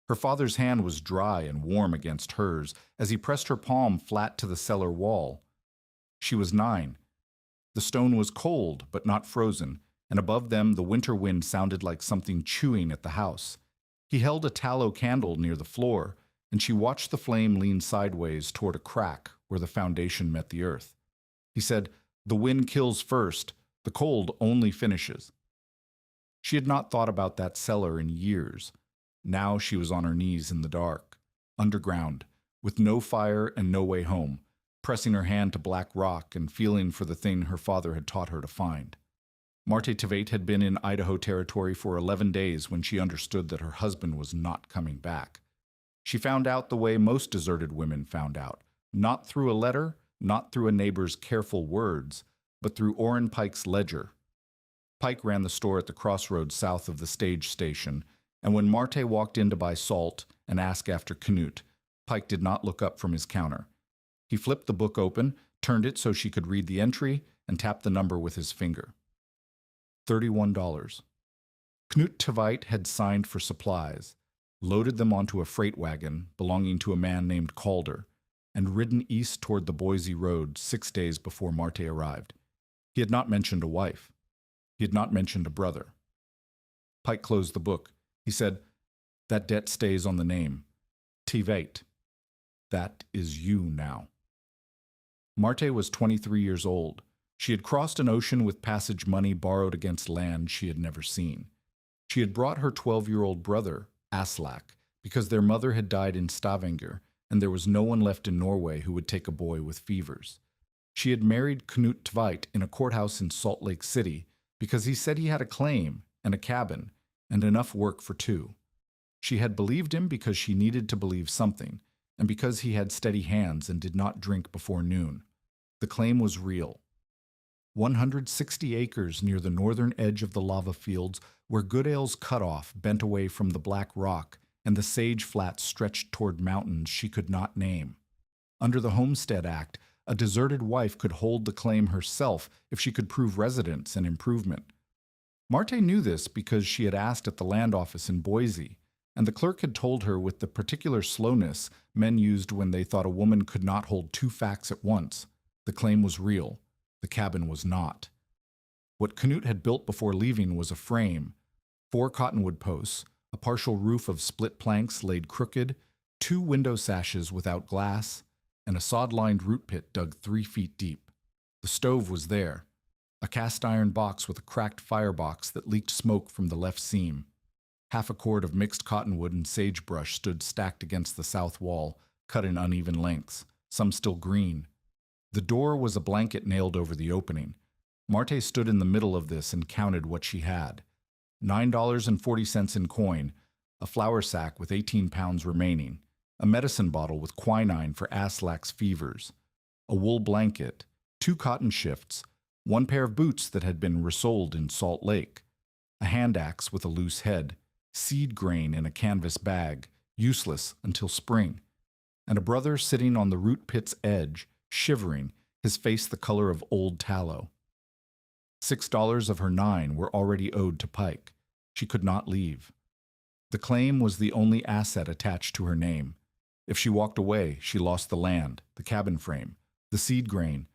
Her father's hand was dry and warm against hers as he pressed her palm flat to the cellar wall. She was 9. The stone was cold, but not frozen, and above them the winter wind sounded like something chewing at the house. He held a tallow candle near the floor, and she watched the flame lean sideways toward a crack where the foundation met the earth. He said, "The wind kills first, the cold only finishes." She had not thought about that cellar in years. Now she was on her knees in the dark, underground, with no fire and no way home, pressing her hand to black rock and feeling for the thing her father had taught her to find. Marte Tveit had been in Idaho territory for 11 days when she understood that her husband was not coming back. She found out the way most deserted women found out, not through a letter, not through a neighbor's careful words, but through Orrin Pike's ledger. Pike ran the store at the crossroads south of the stage station, and when Marte walked in to buy salt and ask after Knut, Pike did not look up from his counter. He flipped the book open, turned it so she could read the entry, and tapped the number with his finger. $31. Knut Tveit had signed for supplies, loaded them onto a freight wagon belonging to a man named Calder, and ridden east toward the Boise Road 6 days before Marte arrived. He had not mentioned a wife. He had not mentioned a brother. Pike closed the book. He said, "That debt stays on the name. Tveit. That is you now." Marte was 23 years old. She had crossed an ocean with passage money borrowed against land she had never seen. She had brought her 12-year-old brother, Aslak, because their mother had died in Stavanger, and there was no one left in Norway who would take a boy with fevers. She had married Knut Tveit in a courthouse in Salt Lake City because he said he had a claim and a cabin and enough work for 2. She had believed him because she needed to believe something, and because he had steady hands and did not drink before noon. The claim was real. 160 acres near the northern edge of the lava fields where Goodale's cutoff bent away from the black rock and the sage flats stretched toward mountains she could not name. Under the Homestead Act, a deserted wife could hold the claim herself if she could prove residence and improvement. Marte knew this because she had asked at the land office in Boise, and the clerk had told her with the particular slowness men used when they thought a woman could not hold 2 facts at once. The claim was real. The cabin was not. What Knut had built before leaving was a frame, 4 cottonwood posts, a partial roof of split planks laid crooked, 2 window sashes without glass, and a sod-lined root pit dug 3 feet deep. The stove was there, a cast-iron box with a cracked firebox that leaked smoke from the left seam. Half a cord of mixed cottonwood and sagebrush stood stacked against the south wall, cut in uneven lengths, some still green. The door was a blanket nailed over the opening. Marte stood in the middle of this and counted what she had. $9.40 in coin, a flour sack with 18 pounds remaining, a medicine bottle with quinine for Aslak's fevers, a wool blanket, 2 cotton shifts, 1 pair of boots that had been resoled in Salt Lake, a hand axe with a loose head, seed grain in a canvas bag, useless until spring, and a brother sitting on the root pit's edge, shivering, his face the color of old tallow. $6 of her 9 were already owed to Pike. She could not leave. The claim was the only asset attached to her name. If she walked away, she lost the land, the cabin frame, the seed grain,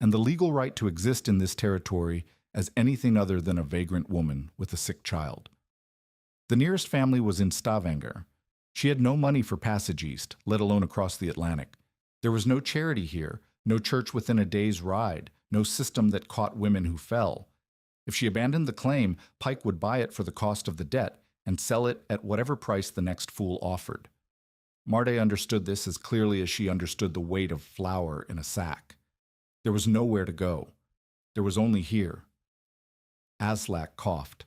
and the legal right to exist in this territory as anything other than a vagrant woman with a sick child. The nearest family was in Stavanger. She had no money for passage east, let alone across the Atlantic. There was no charity here, no church within a day's ride, no system that caught women who fell. If she abandoned the claim, Pike would buy it for the cost of the debt and sell it at whatever price the next fool offered. Marte understood this as clearly as she understood the weight of flour in a sack. There was nowhere to go. There was only here. Aslak coughed.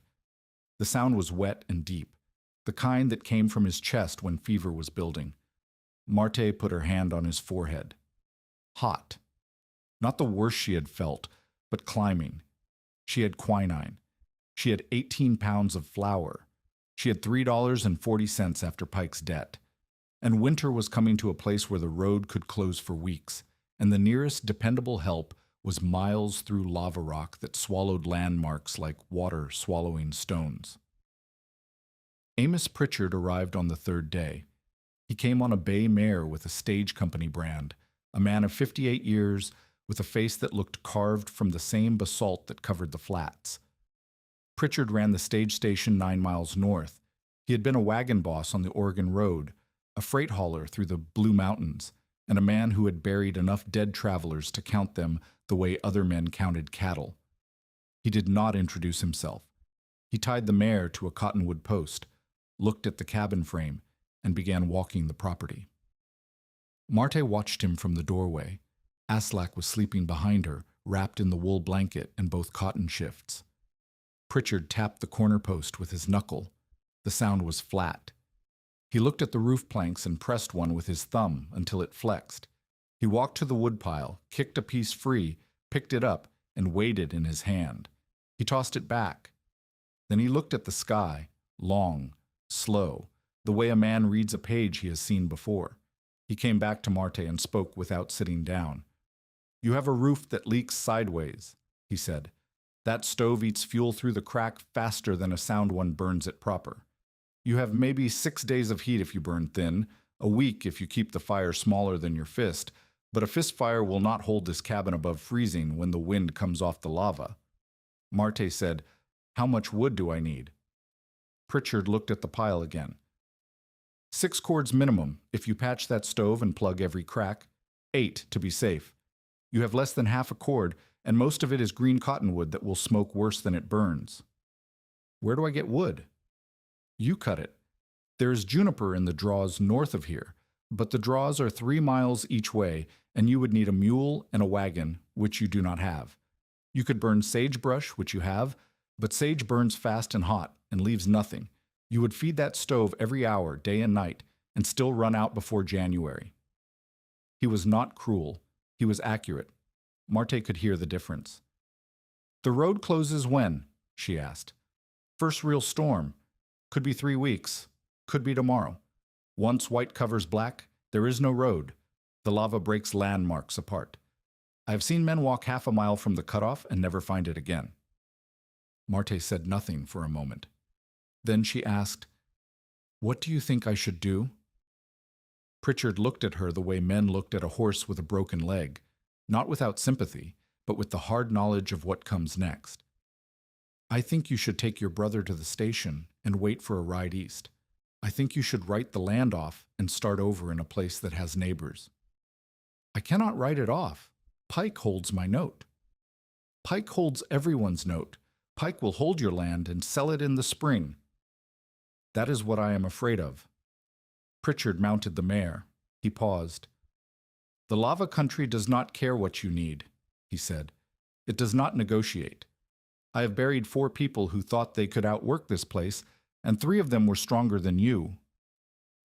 The sound was wet and deep, the kind that came from his chest when fever was building. Marte put her hand on his forehead. Hot. Not the worst she had felt, but climbing. She had quinine. She had 18 pounds of flour. She had $3.40 after Pike's debt. And winter was coming to a place where the road could close for weeks, and the nearest dependable help was miles through lava rock that swallowed landmarks like water swallowing stones. Amos Pritchard arrived on the third day. He came on a bay mare with a stage company brand, a man of 58 years with a face that looked carved from the same basalt that covered the flats. Pritchard ran the stage station 9 miles north. He had been a wagon boss on the Oregon Road, a freight hauler through the Blue Mountains, and a man who had buried enough dead travelers to count them the way other men counted cattle. He did not introduce himself. He tied the mare to a cottonwood post, looked at the cabin frame, and began walking the property. Marte watched him from the doorway. Aslak was sleeping behind her, wrapped in the wool blanket and both cotton shifts. Pritchard tapped the corner post with his knuckle. The sound was flat. He looked at the roof planks and pressed one with his thumb until it flexed. He walked to the woodpile, kicked a piece free, picked it up, and weighed it in his hand. He tossed it back. Then he looked at the sky, long, slow, the way a man reads a page he has seen before. He came back to Marte and spoke without sitting down. "You have a roof that leaks sideways," he said. "That stove eats fuel through the crack faster than a sound one burns it proper. You have maybe 6 days of heat if you burn thin, a week if you keep the fire smaller than your fist, but a fist fire will not hold this cabin above freezing when the wind comes off the lava." Marte said, "How much wood do I need?" Pritchard looked at the pile again. 6 cords minimum if you patch that stove and plug every crack. 8 to be safe. You have less than half a cord, and most of it is green cottonwood that will smoke worse than it burns. Where do I get wood? You cut it. There is juniper in the draws north of here, but the draws are 3 miles each way, and you would need a mule and a wagon, which you do not have. You could burn sagebrush, which you have, but sage burns fast and hot and leaves nothing. You would feed that stove every hour, day and night, and still run out before January. He was not cruel. He was accurate. Marte could hear the difference. "The road closes when?" she asked. "First real storm. Could be 3 weeks. Could be tomorrow. Once white covers black, there is no road. The lava breaks landmarks apart. I have seen men walk half a mile from the cutoff and never find it again." Marte said nothing for a moment. Then she asked, "What do you think I should do?" Pritchard looked at her the way men looked at a horse with a broken leg, not without sympathy, but with the hard knowledge of what comes next. "I think you should take your brother to the station and wait for a ride east. I think you should write the land off and start over in a place that has neighbors." "I cannot write it off. Pike holds my note." "Pike holds everyone's note. Pike will hold your land and sell it in the spring." "That is what I am afraid of." Pritchard mounted the mare. He paused. "The lava country does not care what you need," he said. "It does not negotiate. I have buried 4 people who thought they could outwork this place, and 3 of them were stronger than you."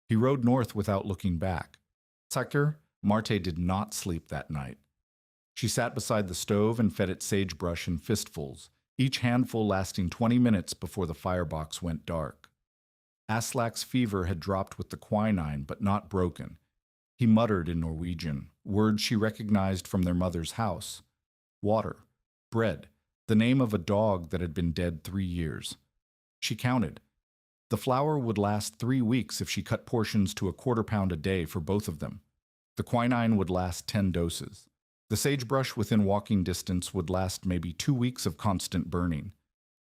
He rode north without looking back. Tucker, Marte did not sleep that night. She sat beside the stove and fed it sagebrush in fistfuls, each handful lasting 20 minutes before the firebox went dark. Aslak's fever had dropped with the quinine, but not broken. He muttered in Norwegian, words she recognized from their mother's house. Water, bread, the name of a dog that had been dead 3 years. She counted. The flour would last 3 weeks if she cut portions to a 1/4 pound a day for both of them. The quinine would last 10 doses. The sagebrush within walking distance would last maybe 2 weeks of constant burning.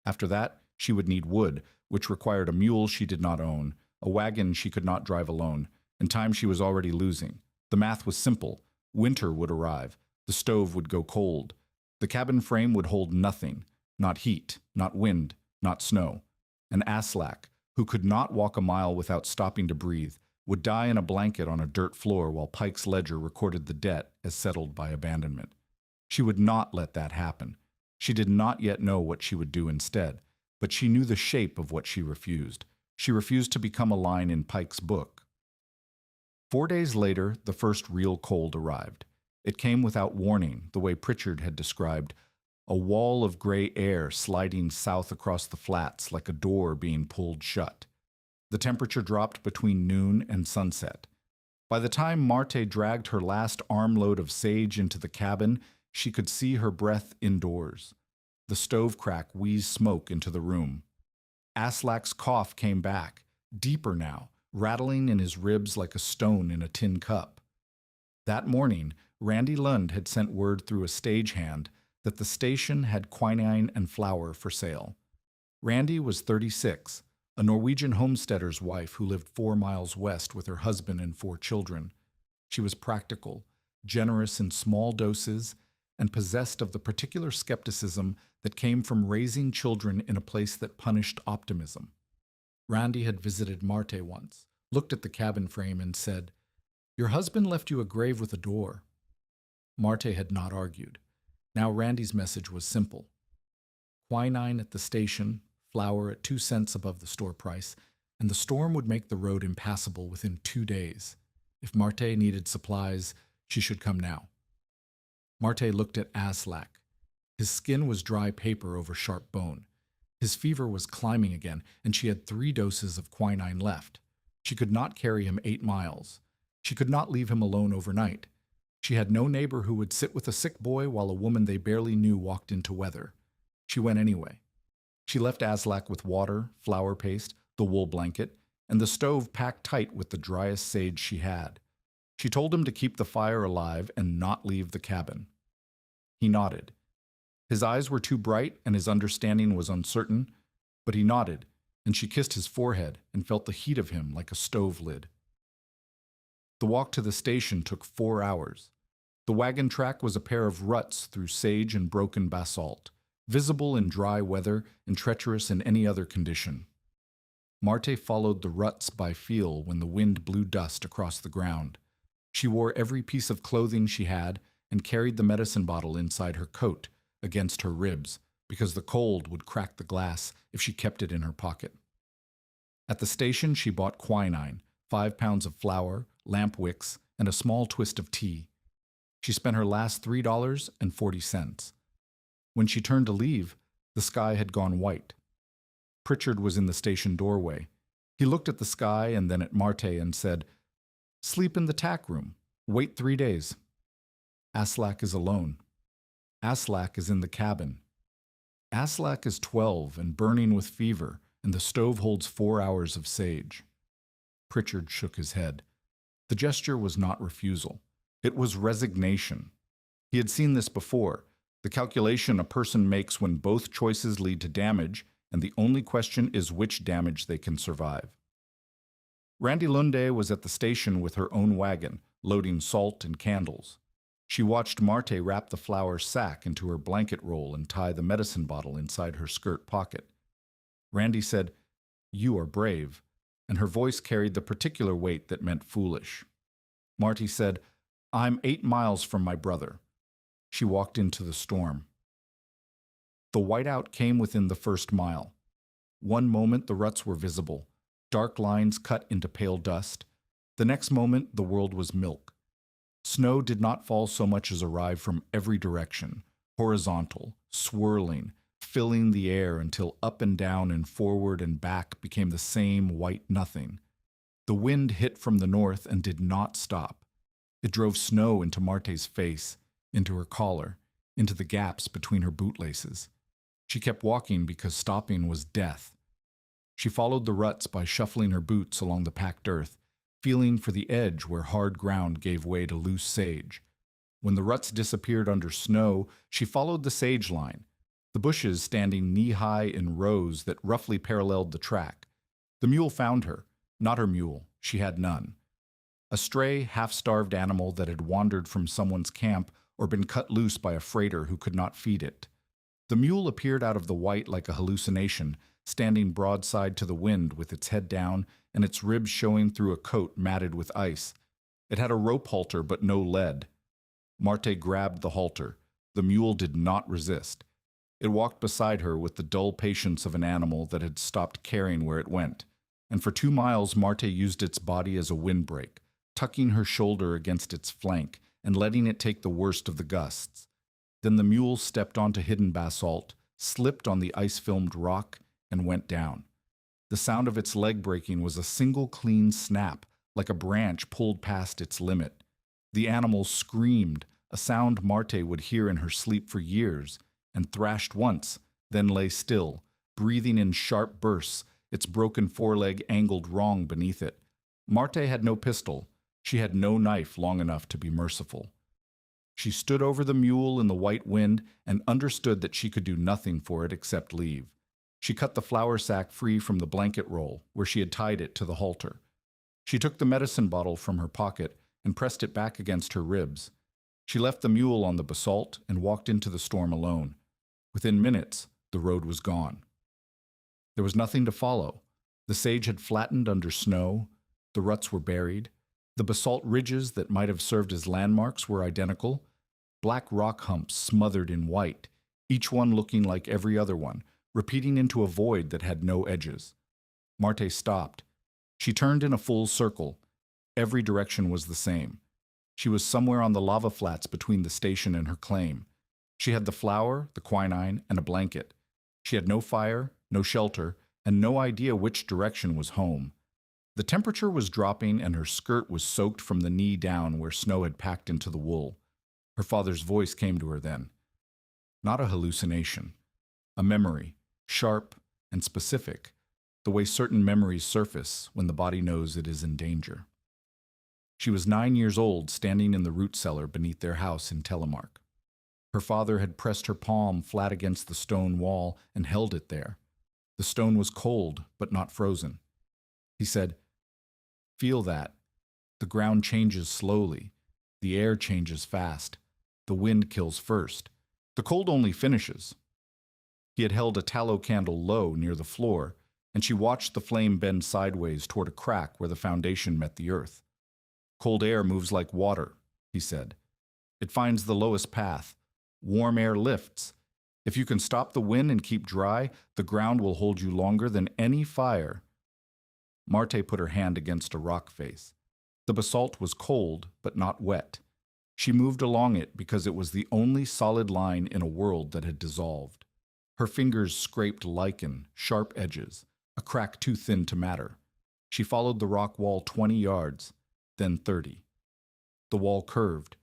After that, she would need wood, which required a mule she did not own, a wagon she could not drive alone, and time she was already losing. The math was simple. Winter would arrive. The stove would go cold. The cabin frame would hold nothing, not heat, not wind, not snow. And Aslak, who could not walk a mile without stopping to breathe, would die in a blanket on a dirt floor while Pike's ledger recorded the debt as settled by abandonment. She would not let that happen. She did not yet know what she would do instead, but she knew the shape of what she refused. She refused to become a line in Pike's book. 4 days later, the first real cold arrived. It came without warning, the way Pritchard had described, a wall of gray air sliding south across the flats like a door being pulled shut. The temperature dropped between noon and sunset. By the time Marte dragged her last armload of sage into the cabin, she could see her breath indoors. The stove crack wheezed smoke into the room. Aslak's cough came back. deeper now, rattling in his ribs like a stone in a tin cup. That morning, Randy Lund had sent word through a stagehand that the station had quinine and flour for sale. Randy was 36, a Norwegian homesteader's wife who lived 4 miles west with her husband and 4 children. She was practical, generous in small doses, and possessed of the particular skepticism that came from raising children in a place that punished optimism. Randy had visited Marte once, looked at the cabin frame, and said, "Your husband left you a grave with a door." Marte had not argued. Now Randy's message was simple. Quinine at the station, flour at 2 cents above the store price, and the storm would make the road impassable within 2 days. If Marte needed supplies, she should come now. Marte looked at Aslak. His skin was dry paper over sharp bone. His fever was climbing again, and she had 3 doses of quinine left. She could not carry him 8 miles. She could not leave him alone overnight. She had no neighbor who would sit with a sick boy while a woman they barely knew walked into weather. She went anyway. She left Aslak with water, flour paste, the wool blanket, and the stove packed tight with the driest sage she had. She told him to keep the fire alive and not leave the cabin. He nodded. His eyes were too bright and his understanding was uncertain, but he nodded, and she kissed his forehead and felt the heat of him like a stove lid. The walk to the station took 4 hours. The wagon track was a pair of ruts through sage and broken basalt, visible in dry weather and treacherous in any other condition. Marte followed the ruts by feel when the wind blew dust across the ground. She wore every piece of clothing she had and carried the medicine bottle inside her coat, against her ribs, because the cold would crack the glass if she kept it in her pocket. At the station, she bought quinine, 5 pounds of flour, lamp wicks, and a small twist of tea. She spent her last $3.40. When she turned to leave, the sky had gone white. Pritchard was in the station doorway. He looked at the sky and then at Marte and said, "Sleep in the tack room. Wait 3 days. Aslak is alone. Aslak is in the cabin. Aslak is 12 and burning with fever, and the stove holds 4 hours of sage." Pritchard shook his head. The gesture was not refusal. It was resignation. He had seen this before, the calculation a person makes when both choices lead to damage, and the only question is which damage they can survive. Randy Lunde was at the station with her own wagon, loading salt and candles. She watched Marte wrap the flour sack into her blanket roll and tie the medicine bottle inside her skirt pocket. Randy said, "You are brave," and her voice carried the particular weight that meant foolish. Marte said, "I'm 8 miles from my brother." She walked into the storm. The whiteout came within the first mile. One moment the ruts were visible, dark lines cut into pale dust. The next moment the world was milk. Snow did not fall so much as arrive from every direction, horizontal, swirling, filling the air until up and down and forward and back became the same white nothing. The wind hit from the north and did not stop. It drove snow into Marte's face, into her collar, into the gaps between her bootlaces. She kept walking because stopping was death. She followed the ruts by shuffling her boots along the packed earth, feeling for the edge where hard ground gave way to loose sage. When the ruts disappeared under snow, she followed the sage line, the bushes standing knee-high in rows that roughly paralleled the track. The mule found her, not her mule, she had none. A stray, half-starved animal that had wandered from someone's camp or been cut loose by a freighter who could not feed it. The mule appeared out of the white like a hallucination, standing broadside to the wind with its head down and its ribs showing through a coat matted with ice. It had a rope halter but no lead. Marte grabbed the halter. The mule did not resist. It walked beside her with the dull patience of an animal that had stopped caring where it went, and for 2 miles Marte used its body as a windbreak, tucking her shoulder against its flank and letting it take the worst of the gusts. Then the mule stepped onto hidden basalt, slipped on the ice-filmed rock, and went down. The sound of its leg breaking was a single clean snap, like a branch pulled past its limit. The animal screamed, a sound Marte would hear in her sleep for years, and thrashed once, then lay still, breathing in sharp bursts, its broken foreleg angled wrong beneath it. Marte had no pistol. She had no knife long enough to be merciful. She stood over the mule in the white wind and understood that she could do nothing for it except leave. She cut the flour sack free from the blanket roll, where she had tied it to the halter. She took the medicine bottle from her pocket and pressed it back against her ribs. She left the mule on the basalt and walked into the storm alone. Within minutes, the road was gone. There was nothing to follow. The sage had flattened under snow. The ruts were buried. The basalt ridges that might have served as landmarks were identical. Black rock humps smothered in white, each one looking like every other one, repeating into a void that had no edges. Marte stopped. She turned in a full circle. Every direction was the same. She was somewhere on the lava flats between the station and her claim. She had the flour, the quinine, and a blanket. She had no fire, no shelter, and no idea which direction was home. The temperature was dropping and her skirt was soaked from the knee down where snow had packed into the wool. Her father's voice came to her then. Not a hallucination. A memory, sharp and specific, the way certain memories surface when the body knows it is in danger. She was 9 years old, standing in the root cellar beneath their house in Telemark. Her father had pressed her palm flat against the stone wall and held it there. The stone was cold, but not frozen. He said, "Feel that. The ground changes slowly. The air changes fast. The wind kills first. The cold only finishes." He had held a tallow candle low near the floor, and she watched the flame bend sideways toward a crack where the foundation met the earth. "Cold air moves like water," he said. "It finds the lowest path. Warm air lifts. If you can stop the wind and keep dry, the ground will hold you longer than any fire." Marte put her hand against a rock face. The basalt was cold, but not wet. She moved along it because it was the only solid line in a world that had dissolved. Her fingers scraped lichen, sharp edges, a crack too thin to matter. She followed the rock wall 20 yards, then 30. The wall curved.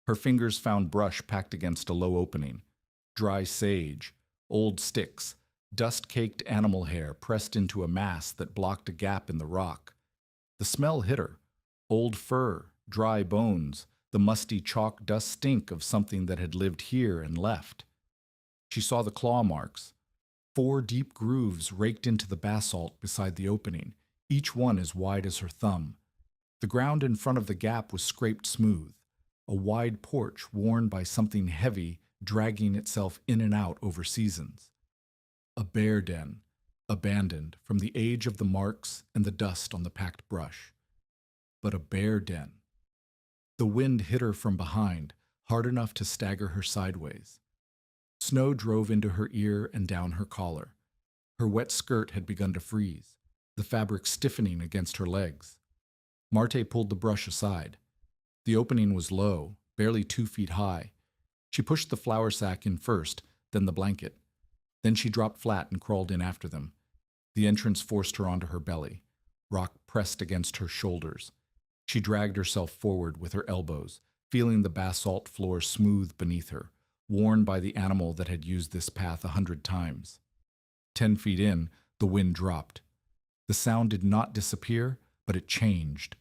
Her fingers found brush packed against a low opening. Dry sage, old sticks, dust-caked animal hair pressed into a mass that blocked a gap in the rock. The smell hit her. Old fur, dry bones, the musty chalk dust stink of something that had lived here and left. She saw the claw marks. 4 deep grooves raked into the basalt beside the opening, each one as wide as her thumb. The ground in front of the gap was scraped smooth, a wide porch worn by something heavy dragging itself in and out over seasons. A bear den, abandoned from the age of the marks and the dust on the packed brush. But a bear den. The wind hit her from behind, hard enough to stagger her sideways. Snow drove into her ear and down her collar. Her wet skirt had begun to freeze, the fabric stiffening against her legs. Marte pulled the brush aside. The opening was low, barely 2 feet high. She pushed the flour sack in first, then the blanket. Then she dropped flat and crawled in after them. The entrance forced her onto her belly. Rock pressed against her shoulders. She dragged herself forward with her elbows, feeling the basalt floor smooth beneath her, worn by the animal that had used this path 100 times. 10 feet in, the wind dropped. The sound did not disappear, but it changed,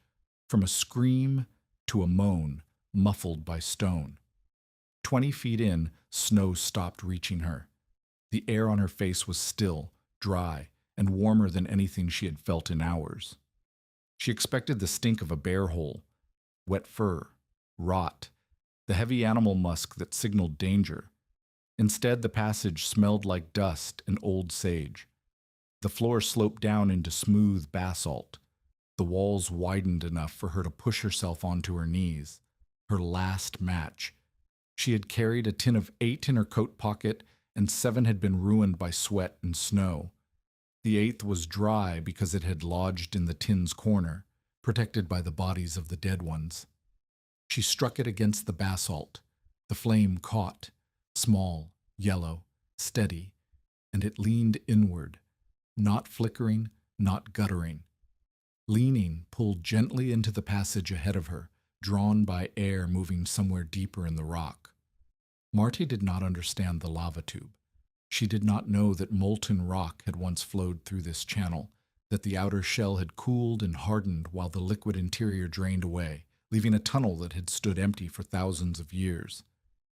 from a scream to a moan, muffled by stone. 20 feet in, snow stopped reaching her. The air on her face was still, dry, and warmer than anything she had felt in hours. She expected the stink of a bear hole, wet fur, rot, the heavy animal musk that signaled danger. Instead, the passage smelled like dust and old sage. The floor sloped down into smooth basalt. The walls widened enough for her to push herself onto her knees. Her last match. She had carried a tin of 8 in her coat pocket, and 7 had been ruined by sweat and snow. The 8th was dry because it had lodged in the tin's corner, protected by the bodies of the dead ones. She struck it against the basalt. The flame caught, small, yellow, steady, and it leaned inward, not flickering, not guttering. Leaning, pulled gently into the passage ahead of her, drawn by air moving somewhere deeper in the rock. Marte did not understand the lava tube. She did not know that molten rock had once flowed through this channel, that the outer shell had cooled and hardened while the liquid interior drained away, leaving a tunnel that had stood empty for thousands of years.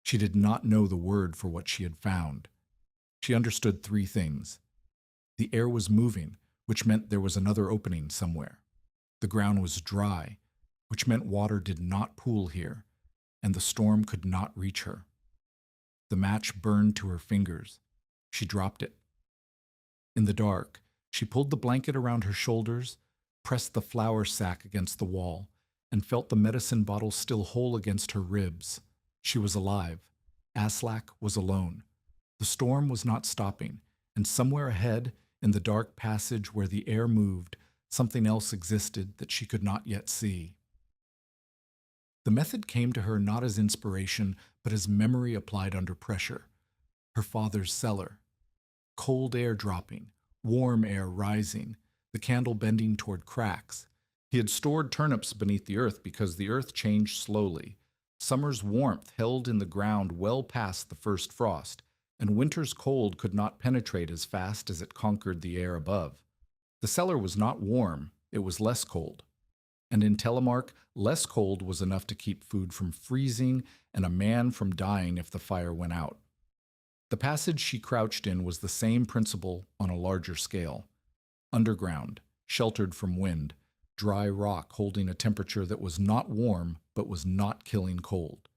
She did not know the word for what she had found. She understood three things. The air was moving, which meant there was another opening somewhere. The ground was dry, which meant water did not pool here, and the storm could not reach her. The match burned to her fingers. She dropped it. In the dark, she pulled the blanket around her shoulders, pressed the flour sack against the wall, and felt the medicine bottle still whole against her ribs. She was alive. Aslak was alone. The storm was not stopping, and somewhere ahead, in the dark passage where the air moved, something else existed that she could not yet see. The method came to her not as inspiration, but as memory applied under pressure. Her father's cellar. Cold air dropping, warm air rising, the candle bending toward cracks. He had stored turnips beneath the earth because the earth changed slowly. Summer's warmth held in the ground well past the first frost, and winter's cold could not penetrate as fast as it conquered the air above. The cellar was not warm, it was less cold. And in Telemark, less cold was enough to keep food from freezing and a man from dying if the fire went out. The passage she crouched in was the same principle on a larger scale. Underground, sheltered from wind, dry rock holding a temperature that was not warm but was not killing cold.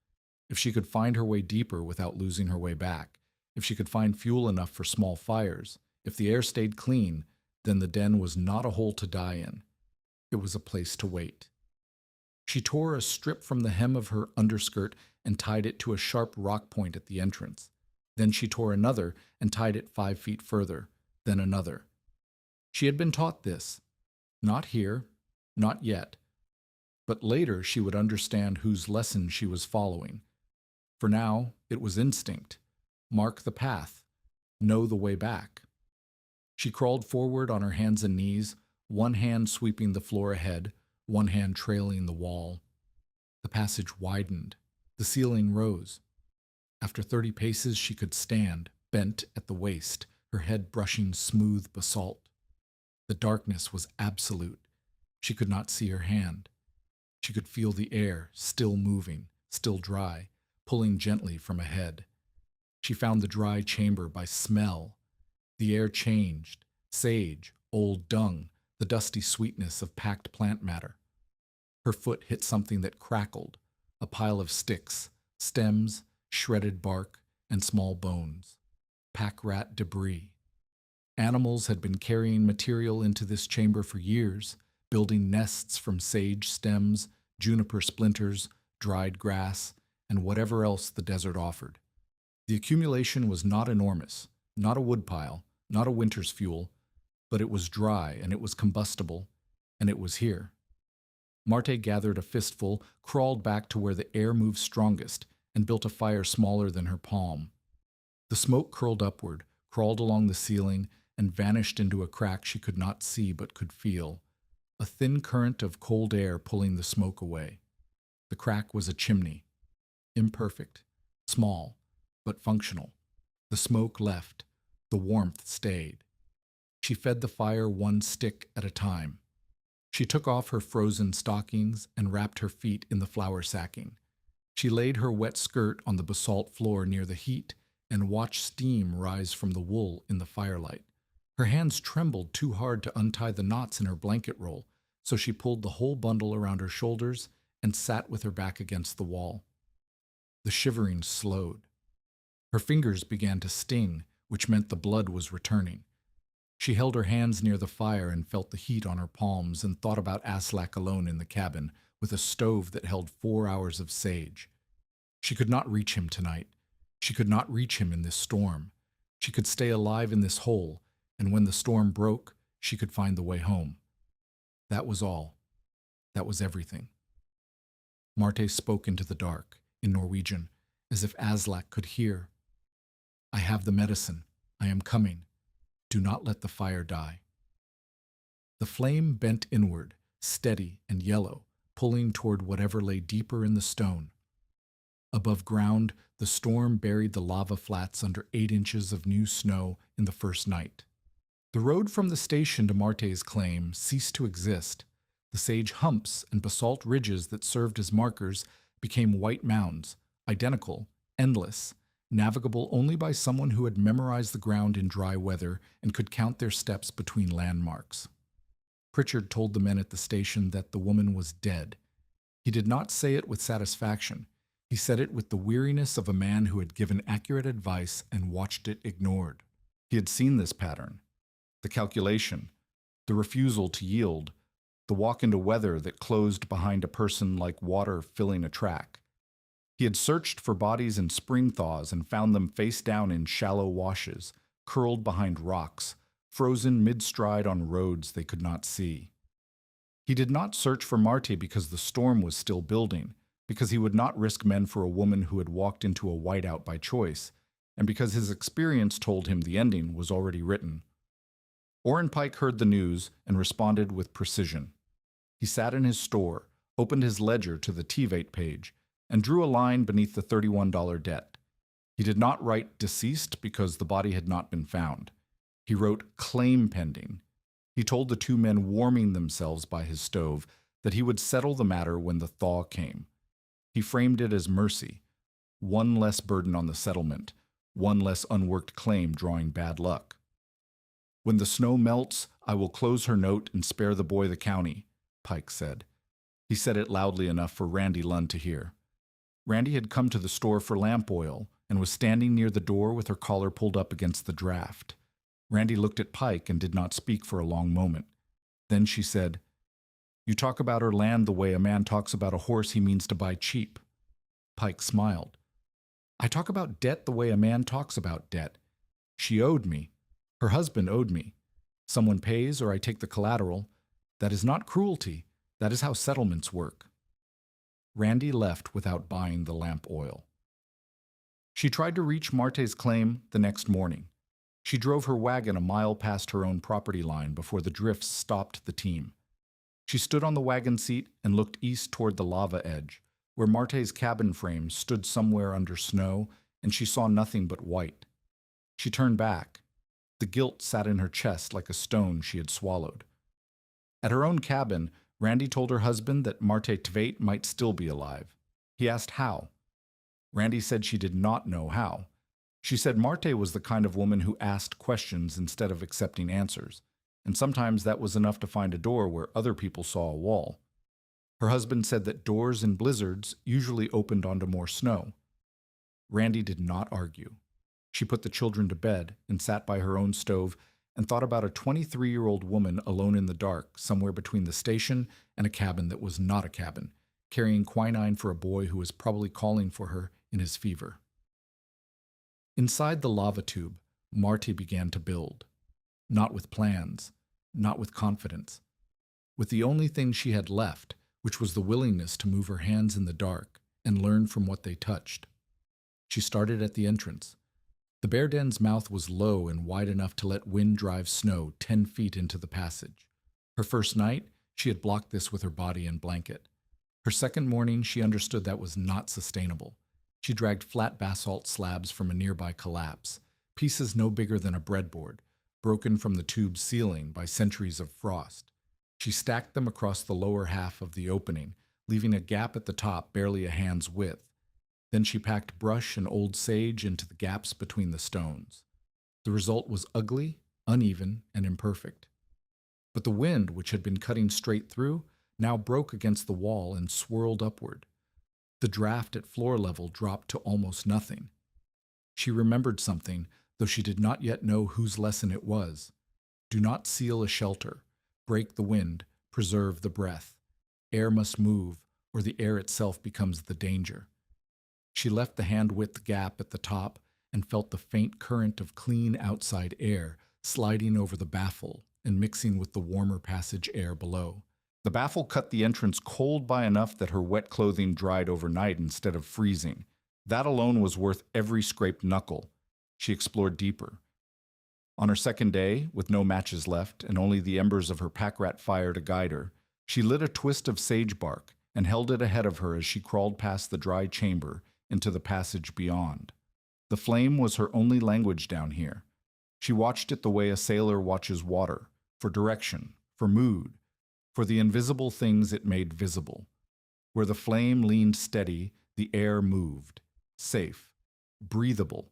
If she could find her way deeper without losing her way back, if she could find fuel enough for small fires, if the air stayed clean, then the den was not a hole to die in. It was a place to wait. She tore a strip from the hem of her underskirt and tied it to a sharp rock point at the entrance. Then she tore another and tied it 5 feet further, then another. She had been taught this. Not here, not yet. But later she would understand whose lesson she was following. For now, it was instinct. Mark the path. Know the way back. She crawled forward on her hands and knees, one hand sweeping the floor ahead, one hand trailing the wall. The passage widened. The ceiling rose. After 30 paces she could stand, bent at the waist, her head brushing smooth basalt. The darkness was absolute. She could not see her hand. She could feel the air, still moving, still dry, pulling gently from ahead. She found the dry chamber by smell. The air changed. Sage, old dung, the dusty sweetness of packed plant matter. Her foot hit something that crackled, a pile of sticks, stems, shredded bark, and small bones. Pack rat debris. Animals had been carrying material into this chamber for years, building nests from sage stems, juniper splinters, dried grass, and whatever else the desert offered. The accumulation was not enormous, not a woodpile, not a winter's fuel, but it was dry and it was combustible, and it was here. Marte gathered a fistful, crawled back to where the air moved strongest, and built a fire smaller than her palm. The smoke curled upward, crawled along the ceiling, and vanished into a crack she could not see but could feel, a thin current of cold air pulling the smoke away. The crack was a chimney, imperfect, small, but functional. The smoke left, the warmth stayed. She fed the fire one stick at a time. She took off her frozen stockings and wrapped her feet in the flour sacking. She laid her wet skirt on the basalt floor near the heat and watched steam rise from the wool in the firelight. Her hands trembled too hard to untie the knots in her blanket roll, so she pulled the whole bundle around her shoulders and sat with her back against the wall. The shivering slowed. Her fingers began to sting, which meant the blood was returning. She held her hands near the fire and felt the heat on her palms and thought about Aslak alone in the cabin, with a stove that held 4 hours of sage. She could not reach him tonight. She could not reach him in this storm. She could stay alive in this hole, and when the storm broke, she could find the way home. That was all. That was everything. Marte spoke into the dark, in Norwegian, as if Aslak could hear. I have the medicine. I am coming. Do not let the fire die. The flame bent inward, steady and yellow, pulling toward whatever lay deeper in the stone. Above ground, the storm buried the lava flats under 8 inches of new snow in the first night. The road from the station to Marte's claim ceased to exist. The sage humps and basalt ridges that served as markers became white mounds, identical, endless, navigable only by someone who had memorized the ground in dry weather and could count their steps between landmarks. Pritchard told the men at the station that the woman was dead. He did not say it with satisfaction. He said it with the weariness of a man who had given accurate advice and watched it ignored. He had seen this pattern. The calculation, the refusal to yield, the walk into weather that closed behind a person like water filling a track. He had searched for bodies in spring thaws and found them face down in shallow washes, curled behind rocks, frozen mid-stride on roads they could not see. He did not search for Marte because the storm was still building, because he would not risk men for a woman who had walked into a whiteout by choice, and because his experience told him the ending was already written. Orrin Pike heard the news and responded with precision. He sat in his store, opened his ledger to the TVATE page, and drew a line beneath the $31 debt. He did not write deceased because the body had not been found. He wrote claim pending. He told the 2 men warming themselves by his stove that he would settle the matter when the thaw came. He framed it as mercy, one less burden on the settlement, one less unworked claim drawing bad luck. When the snow melts, I will close her note and spare the boy the county, Pike said. He said it loudly enough for Randy Lund to hear. Randy had come to the store for lamp oil and was standing near the door with her collar pulled up against the draft. Randy looked at Pike and did not speak for a long moment. Then she said, "You talk about her land the way a man talks about a horse he means to buy cheap." Pike smiled. "I talk about debt the way a man talks about debt. She owed me. Her husband owed me. Someone pays or I take the collateral. That is not cruelty. That is how settlements work." Randy left without buying the lamp oil. She tried to reach Marte's claim the next morning. She drove her wagon a mile past her own property line before the drifts stopped the team. She stood on the wagon seat and looked east toward the lava edge, where Marte's cabin frame stood somewhere under snow, and she saw nothing but white. She turned back. The guilt sat in her chest like a stone she had swallowed. At her own cabin, Randy told her husband that Marte Tveit might still be alive. He asked how. Randy said she did not know how. She said Marte was the kind of woman who asked questions instead of accepting answers, and sometimes that was enough to find a door where other people saw a wall. Her husband said that doors in blizzards usually opened onto more snow. Randy did not argue. She put the children to bed and sat by her own stove and thought about a 23-year-old woman alone in the dark somewhere between the station and a cabin that was not a cabin, carrying quinine for a boy who was probably calling for her in his fever. Inside the lava tube, Marty began to build. Not with plans, not with confidence. With the only thing she had left, which was the willingness to move her hands in the dark and learn from what they touched. She started at the entrance. The bear den's mouth was low and wide enough to let wind drive snow 10 feet into the passage. Her first night, she had blocked this with her body and blanket. Her second morning, she understood that was not sustainable. She dragged flat basalt slabs from a nearby collapse, pieces no bigger than a breadboard, broken from the tube's ceiling by centuries of frost. She stacked them across the lower half of the opening, leaving a gap at the top barely a hand's width. Then she packed brush and old sage into the gaps between the stones. The result was ugly, uneven, and imperfect. But the wind, which had been cutting straight through, now broke against the wall and swirled upward. The draft at floor level dropped to almost nothing. She remembered something, though she did not yet know whose lesson it was. Do not seal a shelter. Break the wind. Preserve the breath. Air must move, or the air itself becomes the danger. She left the hand-width gap at the top and felt the faint current of clean outside air sliding over the baffle and mixing with the warmer passage air below. The baffle cut the entrance cold by enough that her wet clothing dried overnight instead of freezing. That alone was worth every scraped knuckle. She explored deeper. On her second day, with no matches left and only the embers of her pack-rat fire to guide her, she lit a twist of sage bark and held it ahead of her as she crawled past the dry chamber into the passage beyond. The flame was her only language down here. She watched it the way a sailor watches water, for direction, for mood, for the invisible things it made visible. Where the flame leaned steady, the air moved, safe, breathable.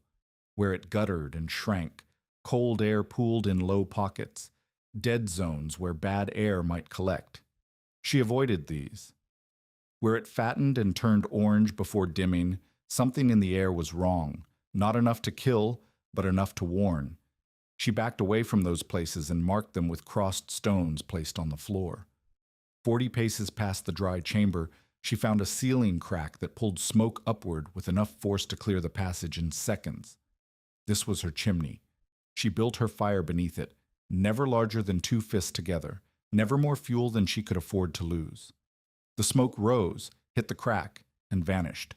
Where it guttered and shrank, cold air pooled in low pockets, dead zones where bad air might collect. She avoided these. Where it fattened and turned orange before dimming, something in the air was wrong, not enough to kill, but enough to warn. She backed away from those places and marked them with crossed stones placed on the floor. 40 paces past the dry chamber, she found a ceiling crack that pulled smoke upward with enough force to clear the passage in seconds. This was her chimney. She built her fire beneath it, never larger than 2 fists together, never more fuel than she could afford to lose. The smoke rose, hit the crack, and vanished.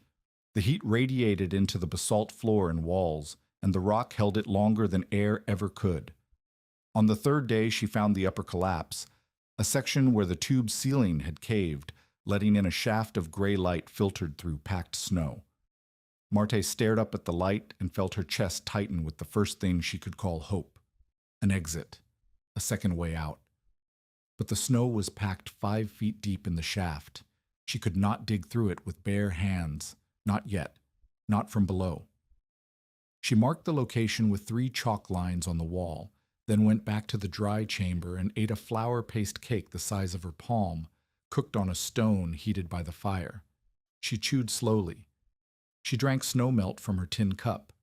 The heat radiated into the basalt floor and walls, and the rock held it longer than air ever could. On the 3rd day, she found the upper collapse, a section where the tube ceiling had caved, letting in a shaft of gray light filtered through packed snow. Marte stared up at the light and felt her chest tighten with the first thing she could call hope. An exit. A second way out. But the snow was packed 5 feet deep in the shaft. She could not dig through it with bare hands. Not yet. Not from below. She marked the location with 3 chalk lines on the wall, then went back to the dry chamber and ate a flour paste cake the size of her palm, cooked on a stone heated by the fire. She chewed slowly. She drank snowmelt from her tin cup.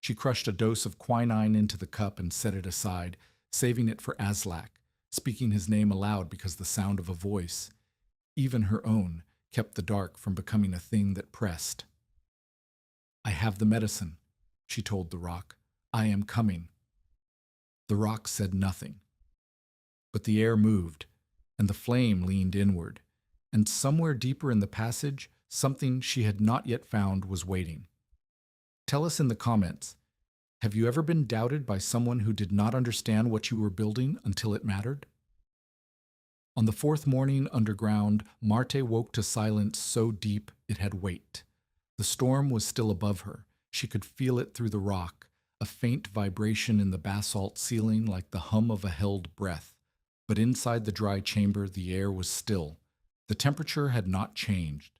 She crushed a dose of quinine into the cup and set it aside, saving it for Aslak, speaking his name aloud because the sound of a voice, even her own, kept the dark from becoming a thing that pressed. "I have the medicine," she told the rock. "I am coming." The rock said nothing. But the air moved, and the flame leaned inward, and somewhere deeper in the passage, something she had not yet found was waiting. Tell us in the comments, have you ever been doubted by someone who did not understand what you were building until it mattered? On the 4th morning underground, Marte woke to silence so deep it had weight. The storm was still above her. She could feel it through the rock, a faint vibration in the basalt ceiling like the hum of a held breath. But inside the dry chamber, the air was still. The temperature had not changed.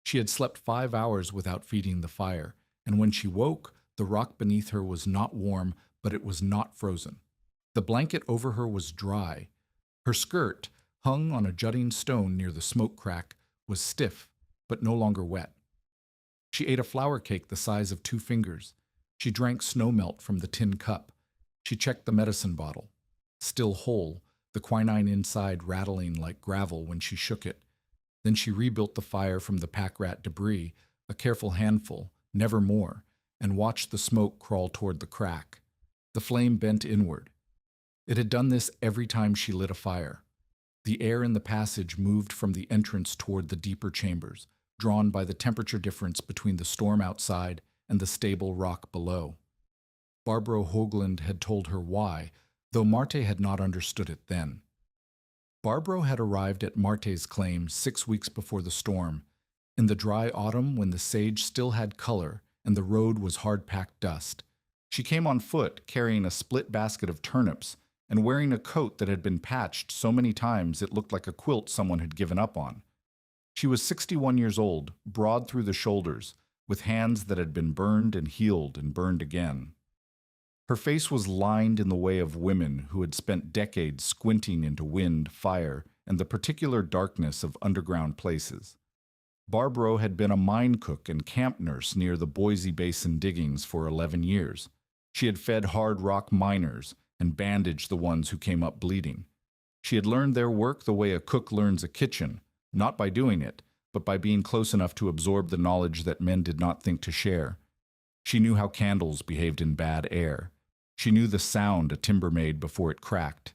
She had slept 5 hours without feeding the fire, and when she woke, the rock beneath her was not warm, but it was not frozen. The blanket over her was dry. Her skirt, hung on a jutting stone near the smoke crack, was stiff, but no longer wet. She ate a flour cake the size of 2 fingers. She drank snowmelt from the tin cup. She checked the medicine bottle. Still whole, the quinine inside rattling like gravel when she shook it. Then she rebuilt the fire from the pack rat debris, a careful handful, never more, and watched the smoke crawl toward the crack. The flame bent inward. It had done this every time she lit a fire. The air in the passage moved from the entrance toward the deeper chambers, drawn by the temperature difference between the storm outside and the stable rock below. Barbro Hoagland had told her why, though Marte had not understood it then. Barbro had arrived at Marte's claim 6 weeks before the storm, in the dry autumn when the sage still had color and the road was hard-packed dust. She came on foot, carrying a split basket of turnips and wearing a coat that had been patched so many times it looked like a quilt someone had given up on. She was 61 years old, broad through the shoulders, with hands that had been burned and healed and burned again. Her face was lined in the way of women who had spent decades squinting into wind, fire, and the particular darkness of underground places. Barbro had been a mine cook and camp nurse near the Boise Basin diggings for 11 years. She had fed hard rock miners and bandaged the ones who came up bleeding. She had learned their work the way a cook learns a kitchen, not by doing it, but by being close enough to absorb the knowledge that men did not think to share. She knew how candles behaved in bad air. She knew the sound a timber made before it cracked.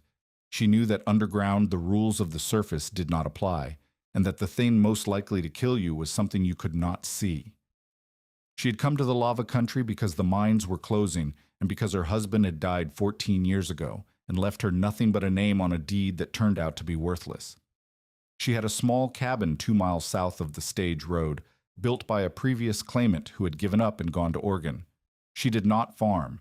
She knew that underground the rules of the surface did not apply, and that the thing most likely to kill you was something you could not see. She had come to the lava country because the mines were closing and because her husband had died 14 years ago and left her nothing but a name on a deed that turned out to be worthless. She had a small cabin 2 miles south of the stage road, built by a previous claimant who had given up and gone to Oregon. She did not farm.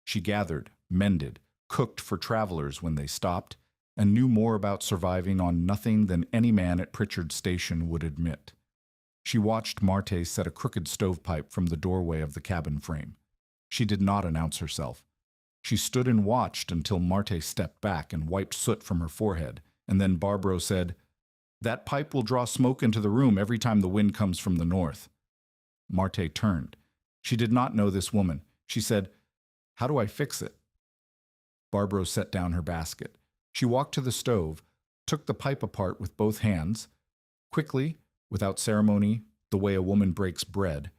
She gathered, mended, cooked for travelers when they stopped, and knew more about surviving on nothing than any man at Pritchard Station would admit. She watched Marte set a crooked stovepipe from the doorway of the cabin frame. She did not announce herself. She stood and watched until Marte stepped back and wiped soot from her forehead, and then Barbro said, "That pipe will draw smoke into the room every time the wind comes from the north." Marte turned. She did not know this woman. She said, "How do I fix it?" Barbro set down her basket. She walked to the stove, took the pipe apart with both hands, quickly, without ceremony, the way a woman breaks bread,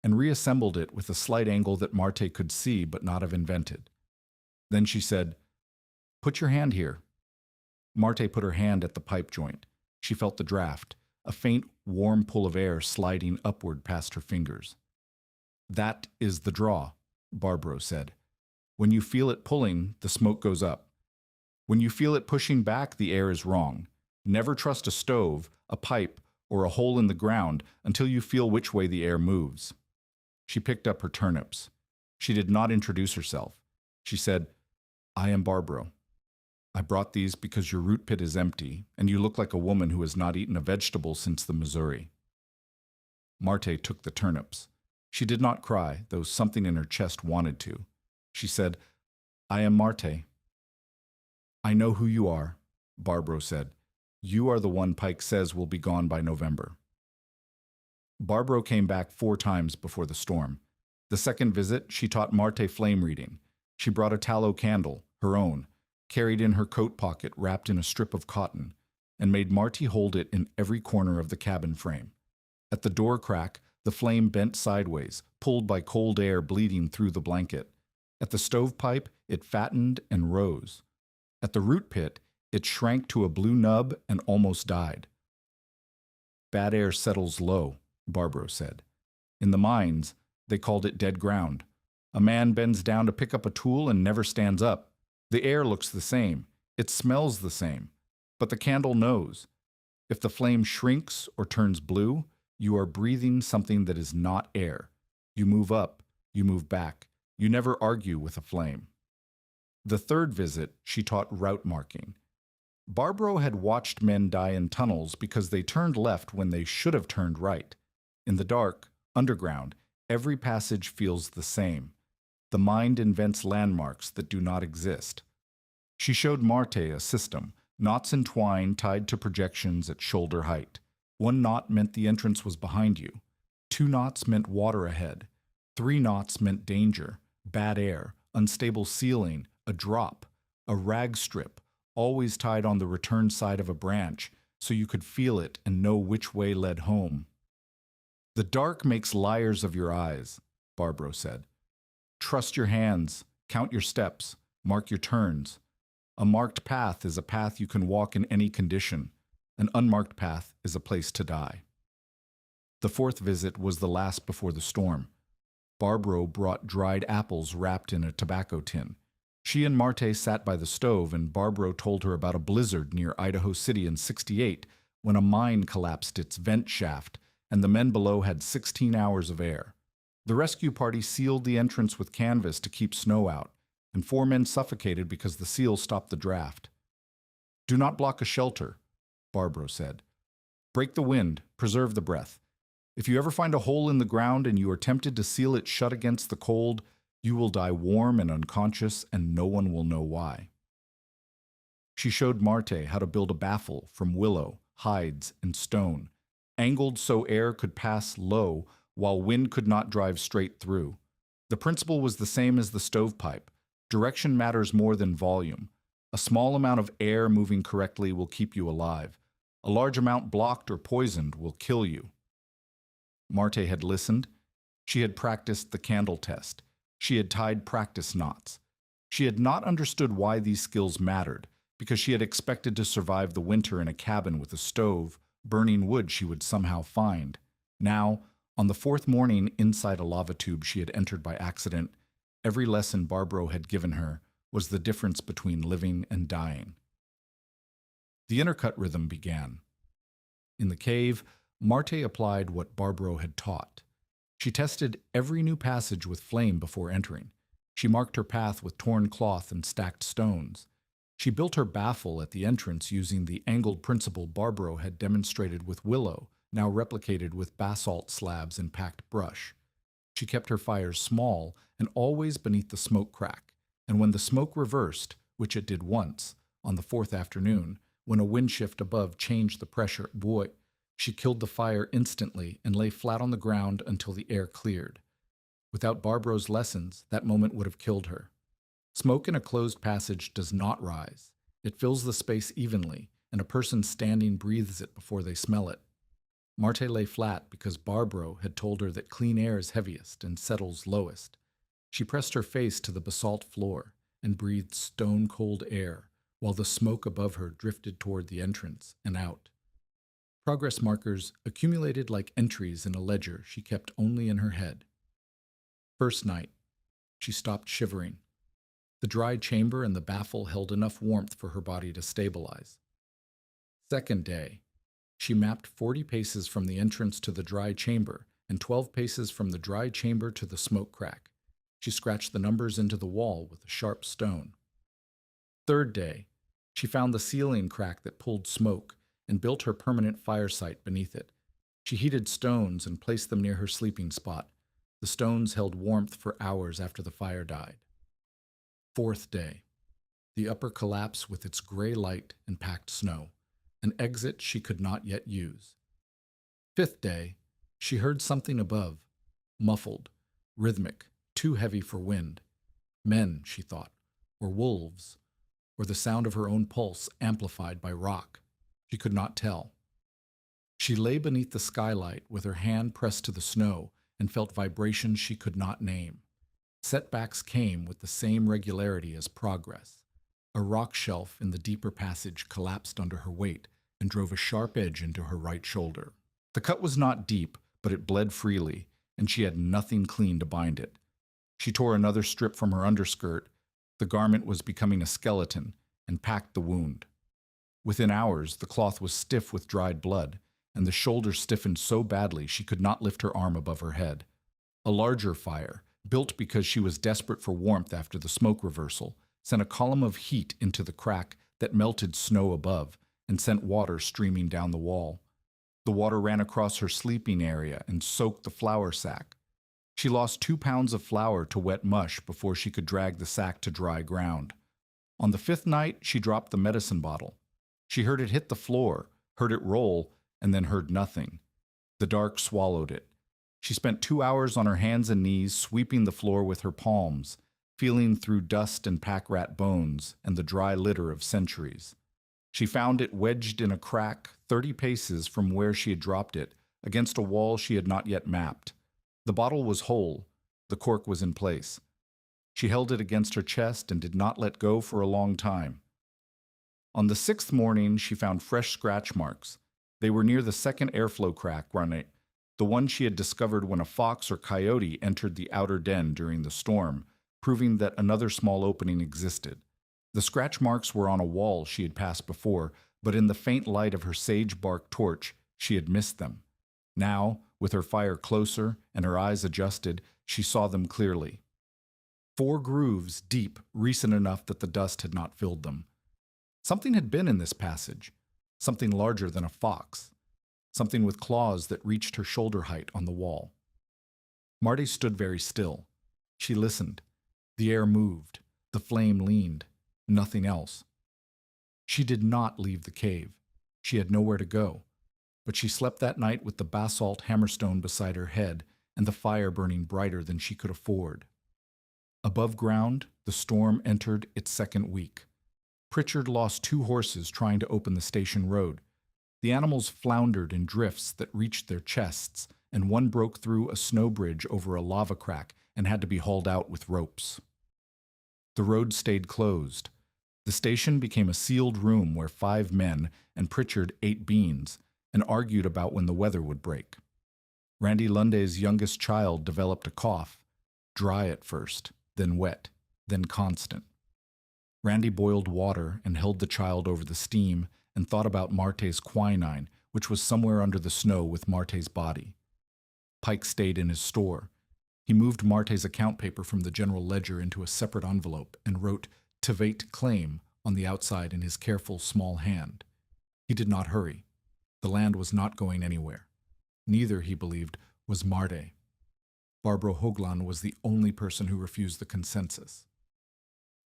and reassembled it with a slight angle that Marte could see but not have invented. Then she said, "Put your hand here." Marte put her hand at the pipe joint. She felt the draft, a faint, warm pull of air sliding upward past her fingers. "That is the draw," Barbro said. "When you feel it pulling, the smoke goes up. When you feel it pushing back, the air is wrong. Never trust a stove, a pipe, or a hole in the ground until you feel which way the air moves." She picked up her turnips. She did not introduce herself. She said, "I am Barbro. I brought these because your root pit is empty, and you look like a woman who has not eaten a vegetable since the Missouri." Marte took the turnips. She did not cry, though something in her chest wanted to. She said, "I am Marte." "I know who you are," Barbro said. "You are the one Pike says will be gone by November." Barbro came back 4 times before the storm. The second visit, she taught Marte flame reading. She brought a tallow candle, her own, carried in her coat pocket wrapped in a strip of cotton, and made Marte hold it in every corner of the cabin frame. At the door crack, the flame bent sideways, pulled by cold air bleeding through the blanket. At the stovepipe, it fattened and rose. At the root pit, it shrank to a blue nub and almost died. "Bad air settles low," Barbro said. "In the mines, they called it dead ground. A man bends down to pick up a tool and never stands up. The air looks the same. It smells the same. But the candle knows. If the flame shrinks or turns blue, you are breathing something that is not air. You move up, you move back. You never argue with a flame." The third visit, she taught route marking. Barbro had watched men die in tunnels because they turned left when they should have turned right. In the dark, underground, every passage feels the same. The mind invents landmarks that do not exist. She showed Marte a system, knots in twine tied to projections at shoulder height. 1 knot meant the entrance was behind you. 2 knots meant water ahead. 3 knots meant danger, bad air, unstable ceiling, a drop, a rag strip, always tied on the return side of a branch, so you could feel it and know which way led home. "The dark makes liars of your eyes," Barbro said. "Trust your hands, count your steps, mark your turns. A marked path is a path you can walk in any condition. An unmarked path is a place to die." The 4th visit was the last before the storm. Barbro brought dried apples wrapped in a tobacco tin. She and Marte sat by the stove, and Barbro told her about a blizzard near Idaho City in '68 when a mine collapsed its vent shaft and the men below had 16 hours of air. The rescue party sealed the entrance with canvas to keep snow out, and 4 men suffocated because the seal stopped the draft. "Do not block a shelter," Barbro said. "Break the wind, preserve the breath. If you ever find a hole in the ground and you are tempted to seal it shut against the cold, you will die warm and unconscious, and no one will know why." She showed Marte how to build a baffle from willow, hides, and stone, angled so air could pass low while wind could not drive straight through. The principle was the same as the stovepipe. Direction matters more than volume. A small amount of air moving correctly will keep you alive. A large amount blocked or poisoned will kill you. Marte had listened. She had practiced the candle test. She had tied practice knots. She had not understood why these skills mattered, because she had expected to survive the winter in a cabin with a stove, burning wood she would somehow find. Now, on the 4th morning inside a lava tube she had entered by accident, every lesson Barbro had given her was the difference between living and dying. The intercut rhythm began. In the cave, Marte applied what Barbaro had taught. She tested every new passage with flame before entering. She marked her path with torn cloth and stacked stones. She built her baffle at the entrance using the angled principle Barbaro had demonstrated with willow, now replicated with basalt slabs and packed brush. She kept her fires small and always beneath the smoke crack, and when the smoke reversed, which it did once, on the fourth afternoon, when a wind shift above changed the pressure, she killed the fire instantly and lay flat on the ground until the air cleared. Without Barbaro's lessons, that moment would have killed her. Smoke in a closed passage does not rise. It fills the space evenly, and a person standing breathes it before they smell it. Marte lay flat because Barbaro had told her that clean air is heaviest and settles lowest. She pressed her face to the basalt floor and breathed stone-cold air, while the smoke above her drifted toward the entrance and out. Progress markers accumulated like entries in a ledger she kept only in her head. First night, she stopped shivering. The dry chamber and the baffle held enough warmth for her body to stabilize. Second day, she mapped 40 paces from the entrance to the dry chamber and 12 paces from the dry chamber to the smoke crack. She scratched the numbers into the wall with a sharp stone. Third day, she found the ceiling crack that pulled smoke and built her permanent fire site beneath it. She heated stones and placed them near her sleeping spot. The stones held warmth for hours after the fire died. Fourth day, the upper collapse with its gray light and packed snow, an exit she could not yet use. Fifth day, she heard something above, muffled, rhythmic, too heavy for wind. Men, she thought, or wolves, or the sound of her own pulse amplified by rock. She could not tell. She lay beneath the skylight with her hand pressed to the snow and felt vibrations she could not name. Setbacks came with the same regularity as progress. A rock shelf in the deeper passage collapsed under her weight and drove a sharp edge into her right shoulder. The cut was not deep, but it bled freely, and she had nothing clean to bind it. She tore another strip from her underskirt. The garment was becoming a skeleton, and packed the wound. Within hours, the cloth was stiff with dried blood, and the shoulder stiffened so badly she could not lift her arm above her head. A larger fire, built because she was desperate for warmth after the smoke reversal, sent a column of heat into the crack that melted snow above and sent water streaming down the wall. The water ran across her sleeping area and soaked the flour sack. She lost 2 pounds of flour to wet mush before she could drag the sack to dry ground. On the 5th night, she dropped the medicine bottle. She heard it hit the floor, heard it roll, and then heard nothing. The dark swallowed it. She spent 2 hours on her hands and knees sweeping the floor with her palms, feeling through dust and pack rat bones and the dry litter of centuries. She found it wedged in a crack 30 paces from where she had dropped it, against a wall she had not yet mapped. The bottle was whole. The cork was in place. She held it against her chest and did not let go for a long time. On the 6th morning, she found fresh scratch marks. They were near the second airflow crack running, the one she had discovered when a fox or coyote entered the outer den during the storm, proving that another small opening existed. The scratch marks were on a wall she had passed before, but in the faint light of her sage bark torch, she had missed them. Now, with her fire closer and her eyes adjusted, she saw them clearly. 4 grooves deep, recent enough that the dust had not filled them. Something had been in this passage, something larger than a fox, something with claws that reached her shoulder height on the wall. Marty stood very still. She listened. The air moved. The flame leaned. Nothing else. She did not leave the cave. She had nowhere to go. But she slept that night with the basalt hammerstone beside her head and the fire burning brighter than she could afford. Above ground, the storm entered its 2nd week. Pritchard lost 2 horses trying to open the station road. The animals floundered in drifts that reached their chests, and one broke through a snow bridge over a lava crack and had to be hauled out with ropes. The road stayed closed. The station became a sealed room where 5 men and Pritchard ate beans and argued about when the weather would break. Randy Lunde's youngest child developed a cough, dry at first, then wet, then constant. Randy boiled water and held the child over the steam and thought about Marte's quinine, which was somewhere under the snow with Marte's body. Pike stayed in his store. He moved Marte's account paper from the general ledger into a separate envelope and wrote "Tveit claim" on the outside in his careful small hand. He did not hurry. The land was not going anywhere. Neither, he believed, was Marte. Barbro Hoglan was the only person who refused the consensus.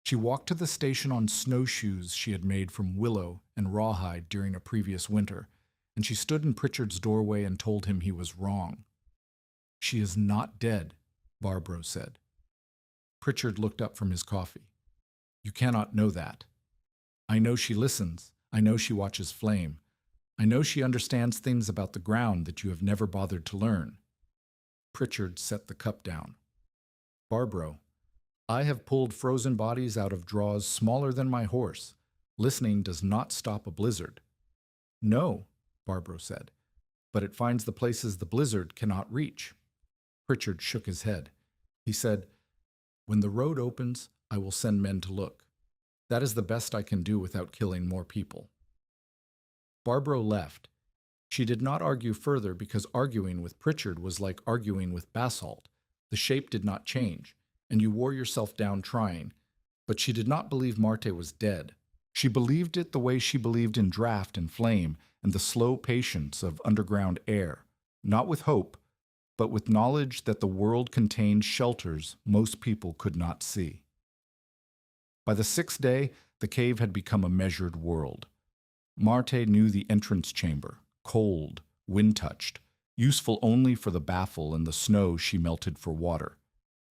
She walked to the station on snowshoes she had made from willow and rawhide during a previous winter, and she stood in Pritchard's doorway and told him he was wrong. "She is not dead," Barbro said. Pritchard looked up from his coffee. "You cannot know that. I know she listens. I know she watches flame. I know she understands things about the ground that you have never bothered to learn." Pritchard set the cup down. "Barbro, I have pulled frozen bodies out of draws smaller than my horse. Listening does not stop a blizzard." "No," Barbro said, "but it finds the places the blizzard cannot reach." Pritchard shook his head. He said, "When the road opens, I will send men to look. That is the best I can do without killing more people." Barbro left. She did not argue further because arguing with Pritchard was like arguing with basalt. The shape did not change, and you wore yourself down trying. But she did not believe Marte was dead. She believed it the way she believed in draft and flame and the slow patience of underground air, not with hope, but with knowledge that the world contained shelters most people could not see. By the 6th day, the cave had become a measured world. Marte knew the entrance chamber, cold, wind-touched, useful only for the baffle and the snow she melted for water.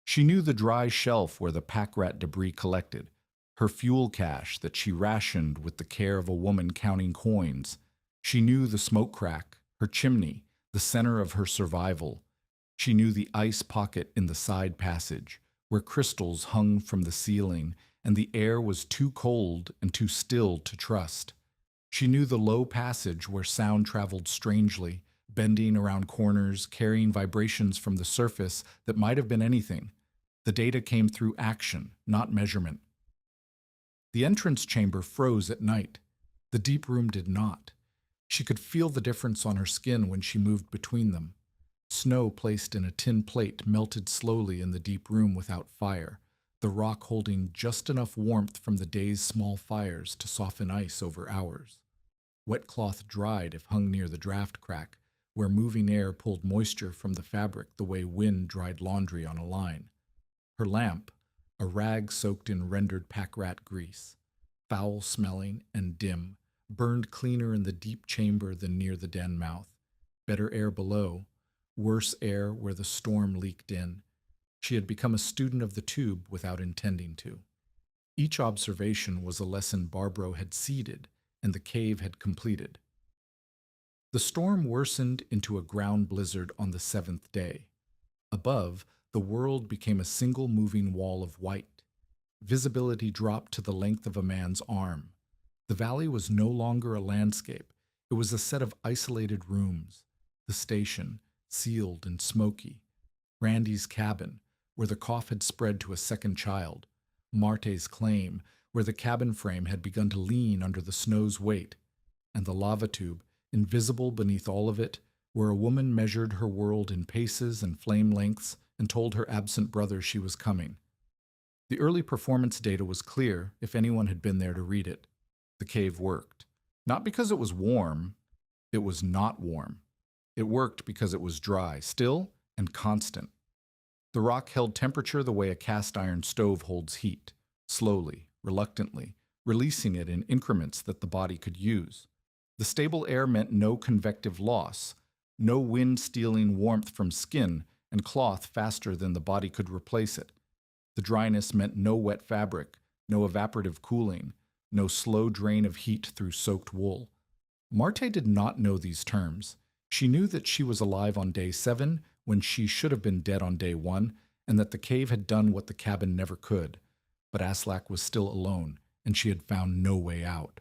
She knew the dry shelf where the pack-rat debris collected, her fuel cache that she rationed with the care of a woman counting coins. She knew the smoke crack, her chimney, the center of her survival. She knew the ice pocket in the side passage, where crystals hung from the ceiling and the air was too cold and too still to trust. She knew the low passage where sound traveled strangely, bending around corners, carrying vibrations from the surface that might have been anything. The data came through action, not measurement. The entrance chamber froze at night. The deep room did not. She could feel the difference on her skin when she moved between them. Snow placed in a tin plate melted slowly in the deep room without fire, the rock holding just enough warmth from the day's small fires to soften ice over hours. Wet cloth dried if hung near the draft crack, where moving air pulled moisture from the fabric the way wind dried laundry on a line. Her lamp, a rag soaked in rendered pack-rat grease, foul-smelling and dim, burned cleaner in the deep chamber than near the den mouth. Better air below, worse air where the storm leaked in. She had become a student of the tube without intending to. Each observation was a lesson Barbro had seeded and the cave had completed. The storm worsened into a ground blizzard on the 7th day. Above, the world became a single moving wall of white. Visibility dropped to the length of a man's arm. The valley was no longer a landscape. It was a set of isolated rooms. The station, sealed and smoky. Randy's cabin, where the cough had spread to a second child. Marte's claim, where the cabin frame had begun to lean under the snow's weight. And the lava tube, invisible beneath all of it, where a woman measured her world in paces and flame lengths and told her absent brother she was coming. The early performance data was clear if anyone had been there to read it. The cave worked. Not because it was warm. It was not warm. It worked because it was dry, still, and constant. The rock held temperature the way a cast iron stove holds heat, slowly, reluctantly, releasing it in increments that the body could use. The stable air meant no convective loss, no wind stealing warmth from skin and cloth faster than the body could replace it. The dryness meant no wet fabric, no evaporative cooling, no slow drain of heat through soaked wool. Marte did not know these terms. She knew that she was alive on day 7 when she should have been dead on day 1, and that the cave had done what the cabin never could. But Aslak was still alone, and she had found no way out.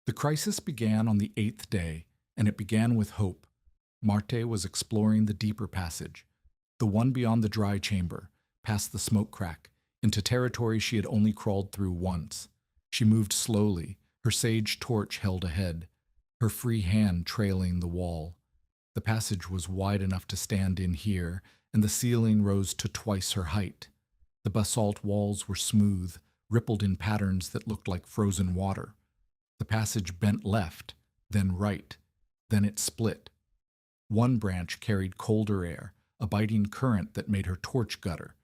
The crisis began on the 8th day, and it began with hope. Marte was exploring the deeper passage, the one beyond the dry chamber, past the smoke crack, into territory she had only crawled through once. She moved slowly, her sage torch held ahead. her free hand trailing the wall. The passage was wide enough to stand in here, and the ceiling rose to twice her height. The basalt walls were smooth, rippled in patterns that looked like frozen water. The passage bent left, then right, then it split. One branch carried colder air, a biting current that made her torch gutter.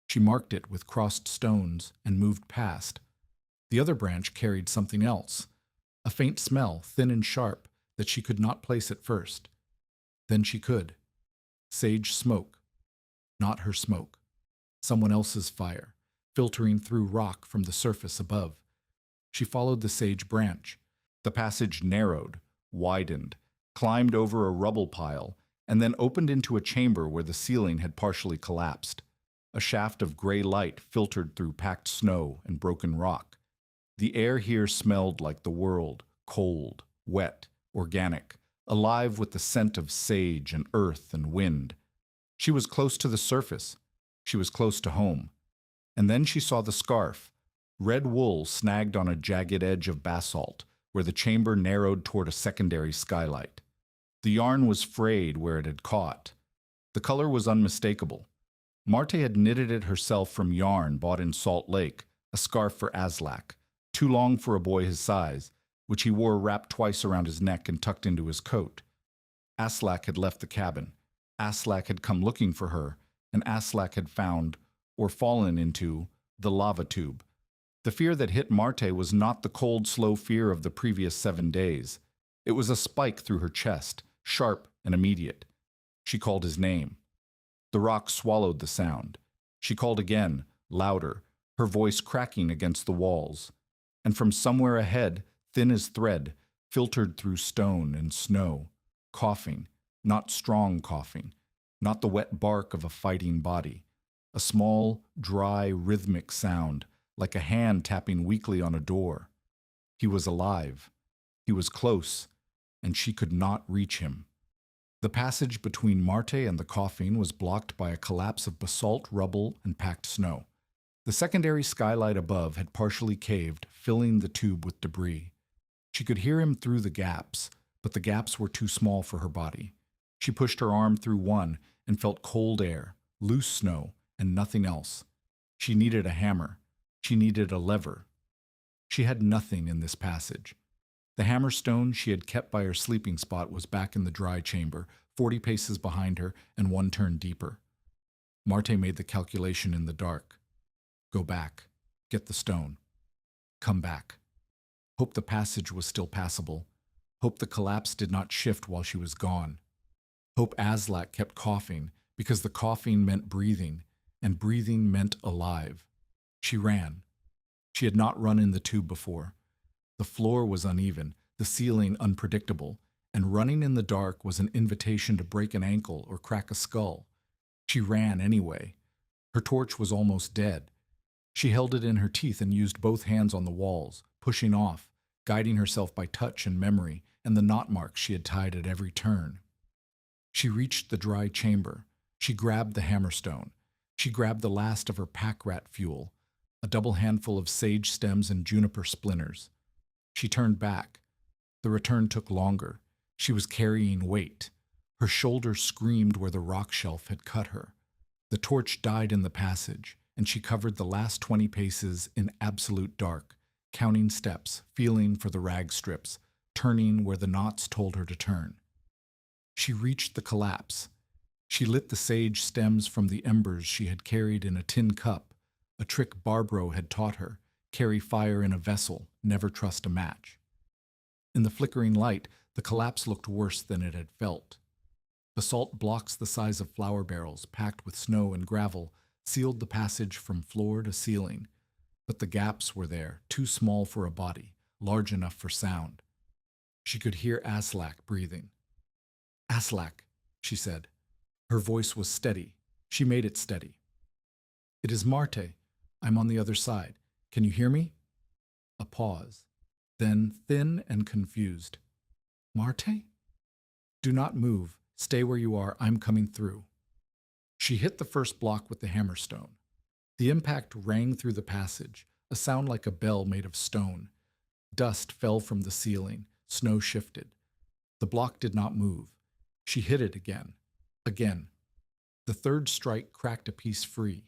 She marked it with crossed stones and moved past. The other branch carried something else, a faint smell, thin and sharp, that she could not place at first. Then she could. Sage smoke. Not her smoke. Someone else's fire, filtering through rock from the surface above. She followed the sage branch. The passage narrowed, widened, climbed over a rubble pile, and then opened into a chamber where the ceiling had partially collapsed. A shaft of gray light filtered through packed snow and broken rock. The air here smelled like the world, cold, wet, organic, alive with the scent of sage and earth and wind. She was close to the surface. She was close to home. And then she saw the scarf, red wool snagged on a jagged edge of basalt, where the chamber narrowed toward a secondary skylight. The yarn was frayed where it had caught. The color was unmistakable. Marte had knitted it herself from yarn bought in Salt Lake, a scarf for Aslak, too long for a boy his size, which he wore wrapped twice around his neck and tucked into his coat. Aslak had left the cabin. Aslak had come looking for her, and Aslak had found, or fallen into, the lava tube. The fear that hit Marte was not the cold, slow fear of the previous 7 days. It was a spike through her chest, sharp and immediate. She called his name. The rock swallowed the sound. She called again, louder, her voice cracking against the walls. And from somewhere ahead, thin as thread, filtered through stone and snow, coughing, not strong coughing, not the wet bark of a fighting body, a small, dry, rhythmic sound, like a hand tapping weakly on a door. He was alive. He was close, and she could not reach him. The passage between Marte and the coughing was blocked by a collapse of basalt, rubble, and packed snow. The secondary skylight above had partially caved, filling the tube with debris. She could hear him through the gaps, but the gaps were too small for her body. She pushed her arm through one and felt cold air, loose snow, and nothing else. She needed a hammer. She needed a lever. She had nothing in this passage. The hammerstone she had kept by her sleeping spot was back in the dry chamber, 40 paces behind her and one turn deeper. Marte made the calculation in the dark. Go back. Get the stone. Come back. Hope the passage was still passable. Hope the collapse did not shift while she was gone. Hope Aslak kept coughing, because the coughing meant breathing, and breathing meant alive. She ran. She had not run in the tube before. The floor was uneven, the ceiling unpredictable, and running in the dark was an invitation to break an ankle or crack a skull. She ran anyway. Her torch was almost dead. She held it in her teeth and used both hands on the walls, pushing off, guiding herself by touch and memory and the knot marks she had tied at every turn. She reached the dry chamber. She grabbed the hammerstone. She grabbed the last of her pack rat fuel, a double handful of sage stems and juniper splinters. She turned back. The return took longer. She was carrying weight. Her shoulder screamed where the rock shelf had cut her. The torch died in the passage, and she covered the last 20 paces in absolute dark, counting steps, feeling for the rag strips, turning where the knots told her to turn. She reached the collapse. She lit the sage stems from the embers she had carried in a tin cup, a trick Barbro had taught her: carry fire in a vessel, never trust a match. In the flickering light, the collapse looked worse than it had felt. Basalt blocks the size of flour barrels, packed with snow and gravel, sealed the passage from floor to ceiling, but the gaps were there, too small for a body, large enough for sound. She could hear Aslak breathing. "Aslak," she said. Her voice was steady. She made it steady. "It is Marte. I'm on the other side. Can you hear me?" A pause. Then, thin and confused. "Marte? Do not move. Stay where you are. I'm coming through." She hit the first block with the hammerstone. The impact rang through the passage, a sound like a bell made of stone. Dust fell from the ceiling. Snow shifted. The block did not move. She hit it again. Again. The third strike cracked a piece free,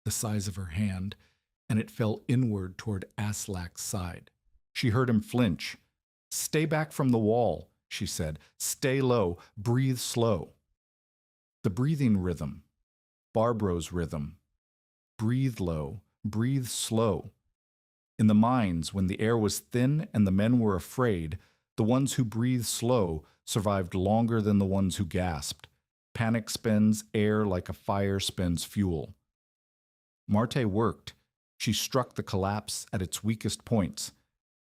the size of her hand, and it fell inward toward Aslak's side. She heard him flinch. "Stay back from the wall," she said. "Stay low. Breathe slow." The breathing rhythm. Barbro's rhythm. Breathe low. Breathe slow. In the mines, when the air was thin and the men were afraid, the ones who breathed slow survived longer than the ones who gasped. Panic spends air like a fire spends fuel. Marte worked. She struck the collapse at its weakest points,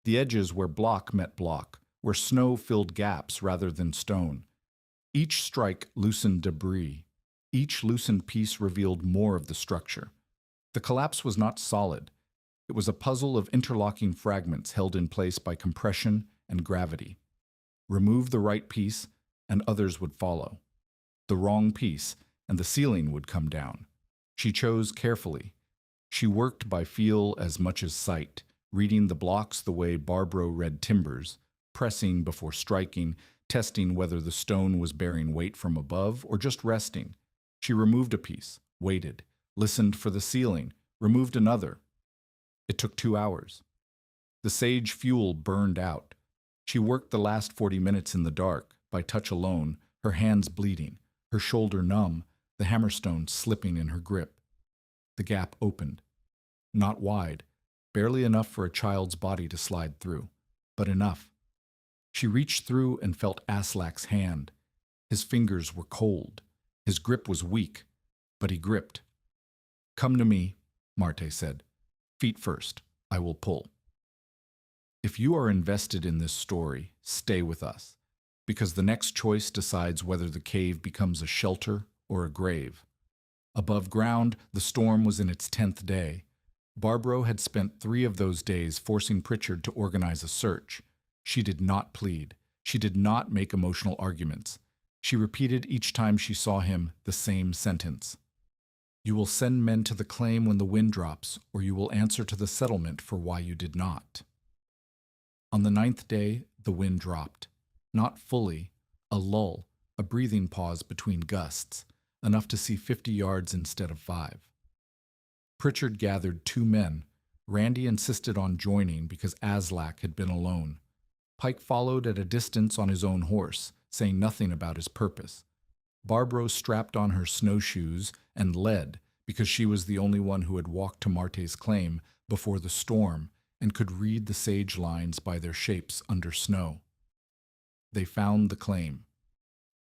the edges where block met block, where snow filled gaps rather than stone. Each strike loosened debris. Each loosened piece revealed more of the structure. The collapse was not solid. It was a puzzle of interlocking fragments held in place by compression and gravity. Remove the right piece, and others would follow. The wrong piece, and the ceiling would come down. She chose carefully. She worked by feel as much as sight, reading the blocks the way Barbro read timbers, pressing before striking, testing whether the stone was bearing weight from above or just resting. She removed a piece, waited, listened for the ceiling, removed another. It took 2 hours. The sage fuel burned out. She worked the last 40 minutes in the dark, by touch alone, her hands bleeding, her shoulder numb, the hammerstone slipping in her grip. The gap opened. Not wide, barely enough for a child's body to slide through, but enough. She reached through and felt Aslak's hand. His fingers were cold. His grip was weak, but he gripped. "Come to me," Marte said. "Feet first. I will pull." If you are invested in this story, stay with us, because the next choice decides whether the cave becomes a shelter or a grave. Above ground, the storm was in its 10th day. Barbro had spent 3 of those days forcing Pritchard to organize a search. She did not plead. She did not make emotional arguments. She repeated each time she saw him the same sentence. "You will send men to the claim when the wind drops, or you will answer to the settlement for why you did not." On the 9th day, the wind dropped. Not fully, a lull, a breathing pause between gusts, enough to see 50 yards instead of 5. Pritchard gathered 2 men. Randy insisted on joining because Aslak had been alone. Pike followed at a distance on his own horse, saying nothing about his purpose. Barbro strapped on her snowshoes and led because she was the only one who had walked to Marte's claim before the storm and could read the sage lines by their shapes under snow. They found the claim.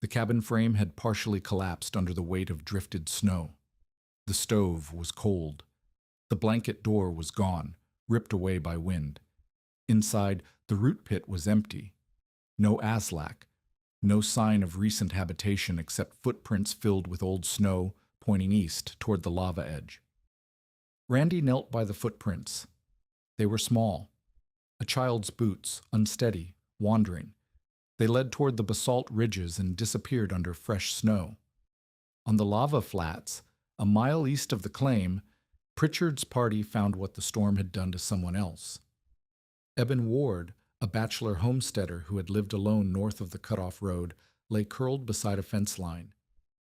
The cabin frame had partially collapsed under the weight of drifted snow. The stove was cold. The blanket door was gone, ripped away by wind. Inside, the root pit was empty. No Aslak, no sign of recent habitation except footprints filled with old snow pointing east toward the lava edge. Randy knelt by the footprints. They were small. A child's boots, unsteady, wandering. They led toward the basalt ridges and disappeared under fresh snow. On the lava flats, a mile east of the claim, Pritchard's party found what the storm had done to someone else. Eben Ward, a bachelor homesteader who had lived alone north of the cutoff road, lay curled beside a fence line.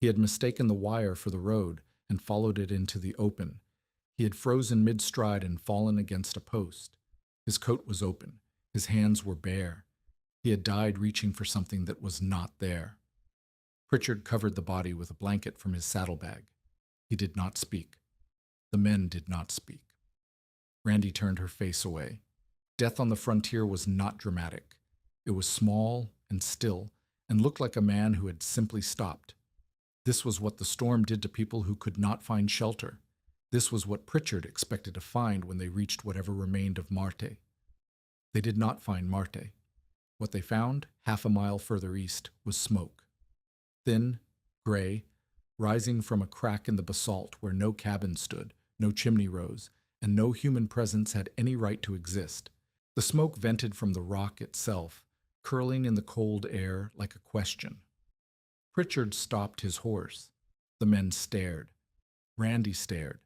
He had mistaken the wire for the road and followed it into the open. He had frozen mid-stride and fallen against a post. His coat was open. His hands were bare. He had died reaching for something that was not there. Pritchard covered the body with a blanket from his saddlebag. He did not speak. The men did not speak. Randy turned her face away. Death on the frontier was not dramatic. It was small and still, and looked like a man who had simply stopped. This was what the storm did to people who could not find shelter. This was what Pritchard expected to find when they reached whatever remained of Marte. They did not find Marte. What they found, half a mile further east, was smoke. Thin, gray, rising from a crack in the basalt where no cabin stood, no chimney rose, and no human presence had any right to exist. The smoke vented from the rock itself, curling in the cold air like a question. Pritchard stopped his horse. The men stared. Randy stared.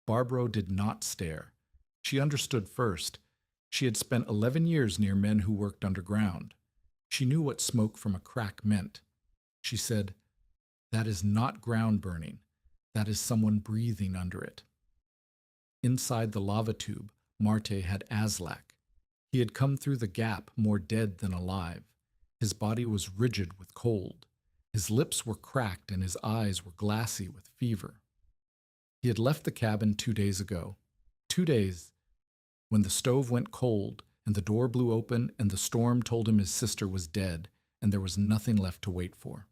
Barbro did not stare. She understood first. She had spent 11 years near men who worked underground. She knew what smoke from a crack meant. She said, "That is not ground burning. That is someone breathing under it." Inside the lava tube, Marte had Aslak. He had come through the gap more dead than alive. His body was rigid with cold. His lips were cracked and his eyes were glassy with fever. He had left the cabin 2 days ago. 2 days, when the stove went cold and the door blew open and the storm told him his sister was dead and there was nothing left to wait for.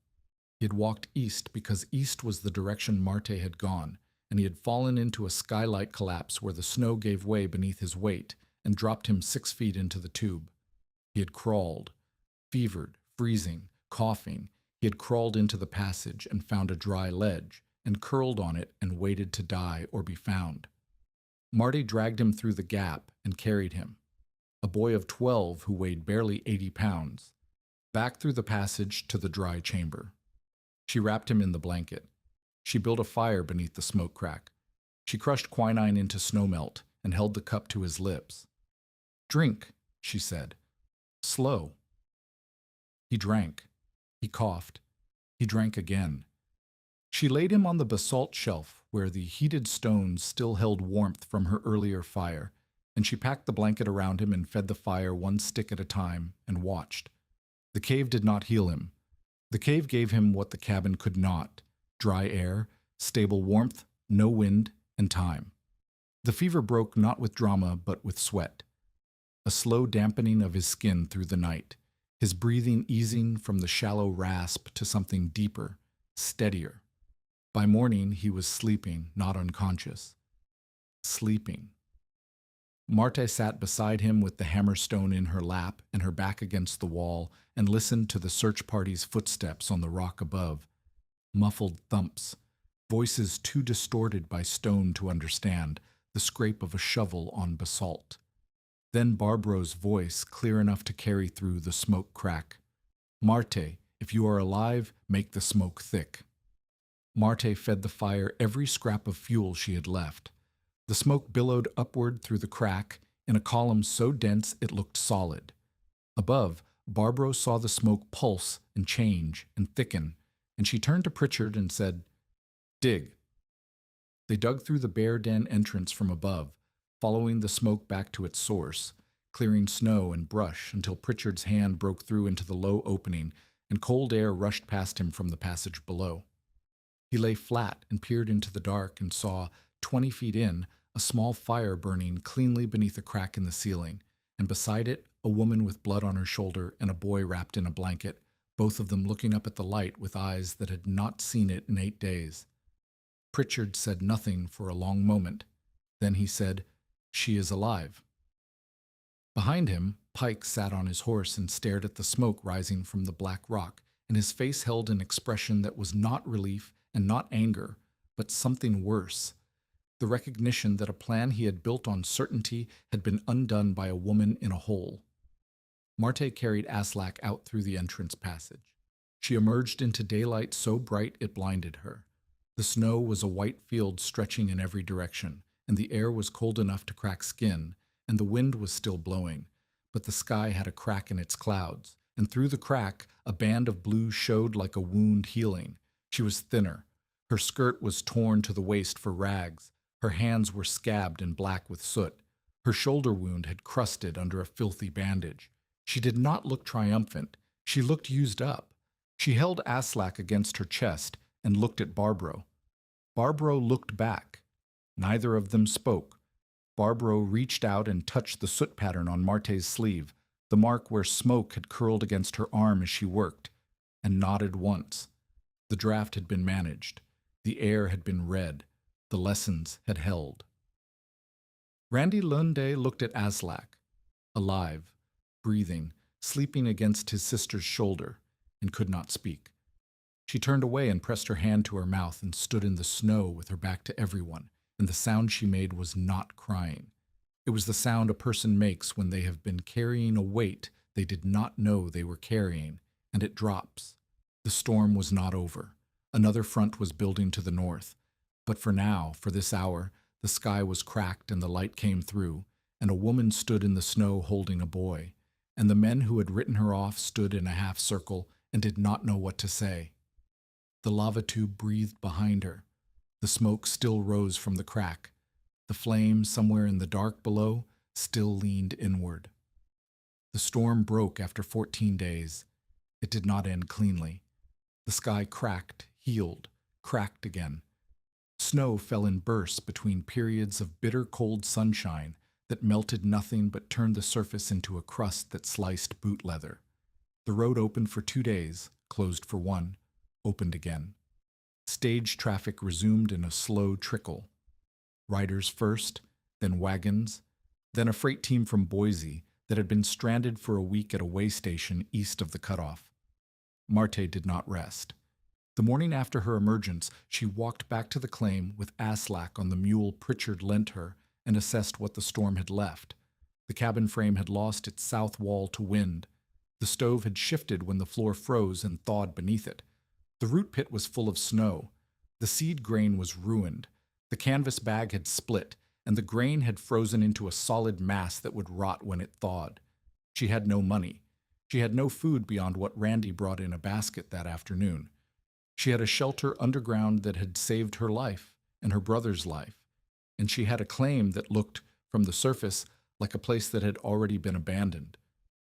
He had walked east because east was the direction Marte had gone, and he had fallen into a skylight collapse where the snow gave way beneath his weight and dropped him 6 feet into the tube. He had crawled, fevered, freezing, coughing. He had crawled into the passage and found a dry ledge, and curled on it and waited to die or be found. Marty dragged him through the gap and carried him, a boy of 12 who weighed barely 80 pounds, back through the passage to the dry chamber. She wrapped him in the blanket. She built a fire beneath the smoke crack. She crushed quinine into snowmelt and held the cup to his lips. "Drink," she said. "Slow." He drank. He coughed. He drank again. She laid him on the basalt shelf where the heated stones still held warmth from her earlier fire, and she packed the blanket around him and fed the fire one stick at a time and watched. The cave did not heal him. The cave gave him what the cabin could not: dry air, stable warmth, no wind, and time. The fever broke not with drama but with sweat. A slow dampening of his skin through the night, his breathing easing from the shallow rasp to something deeper, steadier. By morning he was sleeping, not unconscious. Sleeping. Marte sat beside him with the hammerstone in her lap and her back against the wall and listened to the search party's footsteps on the rock above. Muffled thumps, voices too distorted by stone to understand, the scrape of a shovel on basalt. Then Barbro's voice, clear enough to carry through the smoke crack. "Marte, if you are alive, make the smoke thick." Marte fed the fire every scrap of fuel she had left. The smoke billowed upward through the crack in a column so dense it looked solid. Above, Barbro saw the smoke pulse and change and thicken, and she turned to Pritchard and said, "Dig." They dug through the bear den entrance from above, following the smoke back to its source, clearing snow and brush until Pritchard's hand broke through into the low opening and cold air rushed past him from the passage below. He lay flat and peered into the dark and saw, 20 feet in, a small fire burning cleanly beneath a crack in the ceiling, and beside it, a woman with blood on her shoulder and a boy wrapped in a blanket, both of them looking up at the light with eyes that had not seen it in 8 days. Pritchard said nothing for a long moment. Then he said, "She is alive." Behind him, Pike sat on his horse and stared at the smoke rising from the black rock, and his face held an expression that was not relief and not anger, but something worse. The recognition that a plan he had built on certainty had been undone by a woman in a hole. Marte carried Aslak out through the entrance passage. She emerged into daylight so bright it blinded her. The snow was a white field stretching in every direction, and the air was cold enough to crack skin, and the wind was still blowing, but the sky had a crack in its clouds, and through the crack a band of blue showed like a wound healing. She was thinner. Her skirt was torn to the waist for rags. Her hands were scabbed and black with soot. Her shoulder wound had crusted under a filthy bandage. She did not look triumphant. She looked used up. She held Aslak against her chest and looked at Barbro. Barbro looked back. Neither of them spoke. Barbro reached out and touched the soot pattern on Marte's sleeve, the mark where smoke had curled against her arm as she worked, and nodded once. The draft had been managed. The air had been read. The lessons had held. Randy Lunde looked at Aslak, alive, breathing, sleeping against his sister's shoulder, and could not speak. She turned away and pressed her hand to her mouth and stood in the snow with her back to everyone, and the sound she made was not crying. It was the sound a person makes when they have been carrying a weight they did not know they were carrying, and it drops. The storm was not over. Another front was building to the north. But for now, for this hour, the sky was cracked and the light came through, and a woman stood in the snow holding a boy, and the men who had written her off stood in a half circle and did not know what to say. The lava tube breathed behind her. The smoke still rose from the crack. The flame, somewhere in the dark below, still leaned inward. The storm broke after 14 days. It did not end cleanly. The sky cracked, healed, cracked again. Snow fell in bursts between periods of bitter cold sunshine that melted nothing but turned the surface into a crust that sliced boot leather. The road opened for 2 days, closed for 1, opened again. Stage traffic resumed in a slow trickle. Riders first, then wagons, then a freight team from Boise that had been stranded for a week at a way station east of the cutoff. Marte did not rest. The morning after her emergence, she walked back to the claim with Aslak on the mule Pritchard lent her and assessed what the storm had left. The cabin frame had lost its south wall to wind. The stove had shifted when the floor froze and thawed beneath it. The root pit was full of snow. The seed grain was ruined. The canvas bag had split, and the grain had frozen into a solid mass that would rot when it thawed. She had no money. She had no food beyond what Randy brought in a basket that afternoon. She had a shelter underground that had saved her life and her brother's life, and she had a claim that looked, from the surface, like a place that had already been abandoned.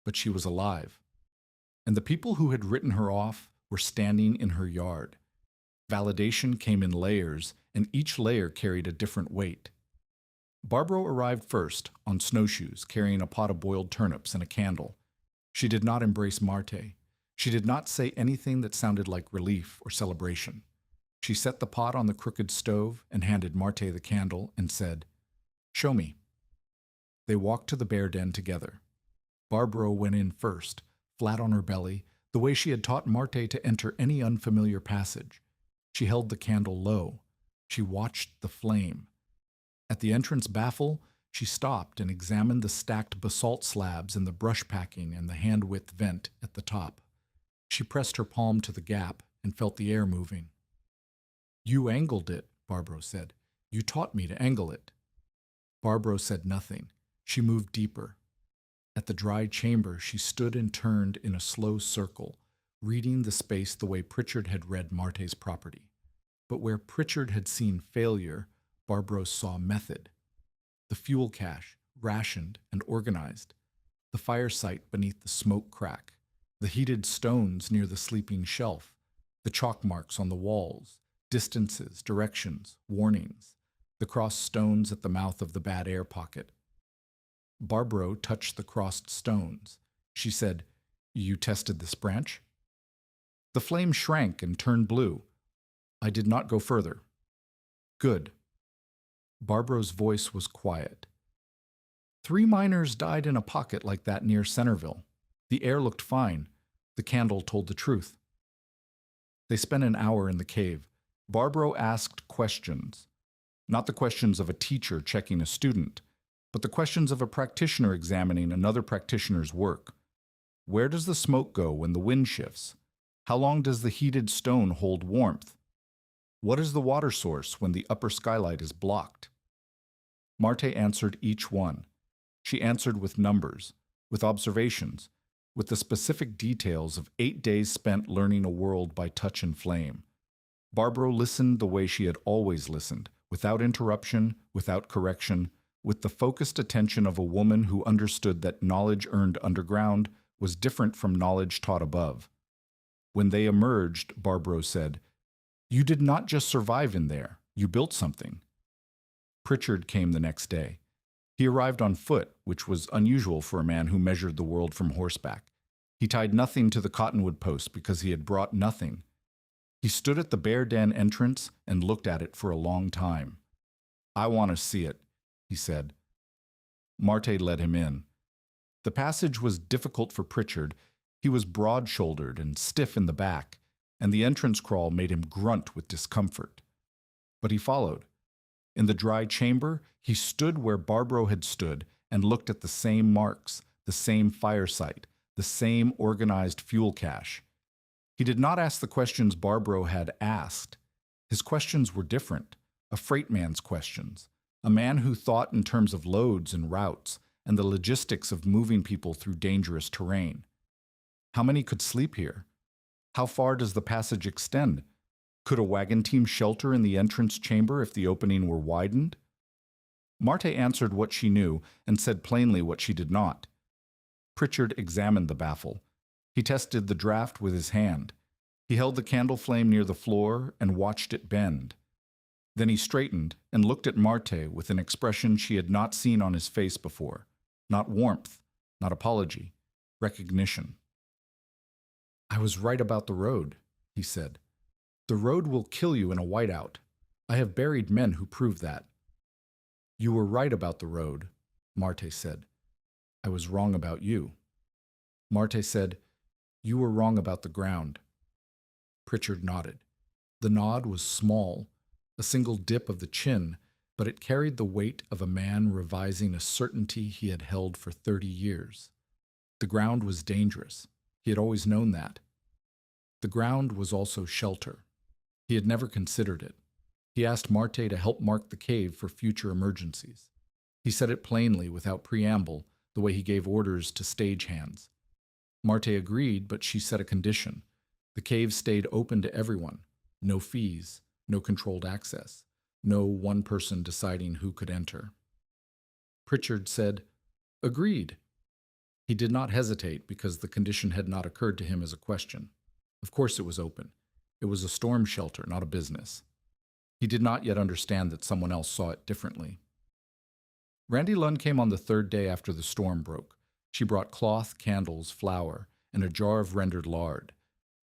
But she was alive. And the people who had written her off were standing in her yard. Validation came in layers, and each layer carried a different weight. Barbaro arrived first, on snowshoes, carrying a pot of boiled turnips and a candle. She did not embrace Marte. She did not say anything that sounded like relief or celebration. She set the pot on the crooked stove and handed Marte the candle and said, "Show me." They walked to the bear den together. Barbaro went in first, flat on her belly, the way she had taught Marte to enter any unfamiliar passage. She held the candle low. She watched the flame. At the entrance baffle, she stopped and examined the stacked basalt slabs and the brush packing and the hand-width vent at the top. She pressed her palm to the gap and felt the air moving. "You angled it," Barbaro said. "You taught me to angle it." Barbaro said nothing. She moved deeper. At the dry chamber, she stood and turned in a slow circle, reading the space the way Pritchard had read Marte's property. But where Pritchard had seen failure, Barbaro saw method. The fuel cache, rationed and organized. The fire site beneath the smoke crack. The heated stones near the sleeping shelf. The chalk marks on the walls. Distances, directions, warnings. The crossed stones at the mouth of the bad air pocket. Barbaro touched the crossed stones. She said, "You tested this branch?" The flame shrank and turned blue. "I did not go further." "Good." Barbaro's voice was quiet. 3 miners died in a pocket like that near Centerville. The air looked fine. The candle told the truth. They spent an hour in the cave. Barbaro asked questions. Not the questions of a teacher checking a student, but the questions of a practitioner examining another practitioner's work. Where does the smoke go when the wind shifts? How long does the heated stone hold warmth? What is the water source when the upper skylight is blocked? Marte answered each one. She answered with numbers, with observations, with the specific details of 8 days spent learning a world by touch and flame. Barbaro listened the way she had always listened, without interruption, without correction, with the focused attention of a woman who understood that knowledge earned underground was different from knowledge taught above. When they emerged, Barbaro said, "You did not just survive in there, you built something." Pritchard came the next day. He arrived on foot, which was unusual for a man who measured the world from horseback. He tied nothing to the cottonwood post because he had brought nothing. He stood at the bear den entrance and looked at it for a long time. "I want to see it," he said. Marte led him in. The passage was difficult for Pritchard. He was broad-shouldered and stiff in the back, and the entrance crawl made him grunt with discomfort. But he followed. In the dry chamber, he stood where Barbaro had stood and looked at the same marks, the same fire site, the same organized fuel cache. He did not ask the questions Barbaro had asked. His questions were different, a freight man's questions, a man who thought in terms of loads and routes, and the logistics of moving people through dangerous terrain. How many could sleep here? How far does the passage extend? Could a wagon team shelter in the entrance chamber if the opening were widened? Marte answered what she knew and said plainly what she did not. Pritchard examined the baffle. He tested the draft with his hand. He held the candle flame near the floor and watched it bend. Then he straightened and looked at Marte with an expression she had not seen on his face before. Not warmth, not apology, recognition. "I was right about the road," he said. "The road will kill you in a whiteout. I have buried men who prove that." "You were right about the road," Marte said. "I was wrong about you." Marte said, "You were wrong about the ground." Pritchard nodded. The nod was small, a single dip of the chin, but it carried the weight of a man revising a certainty he had held for 30 years. The ground was dangerous. He had always known that. The ground was also shelter. He had never considered it. He asked Marte to help mark the cave for future emergencies. He said it plainly, without preamble, the way he gave orders to stagehands. Marte agreed, but she set a condition. The cave stayed open to everyone. No fees, no controlled access, no one person deciding who could enter. Pritchard said, "Agreed." He did not hesitate because the condition had not occurred to him as a question. Of course it was open. It was a storm shelter, not a business. He did not yet understand that someone else saw it differently. Randy Lund came on the third day after the storm broke. She brought cloth, candles, flour, and a jar of rendered lard.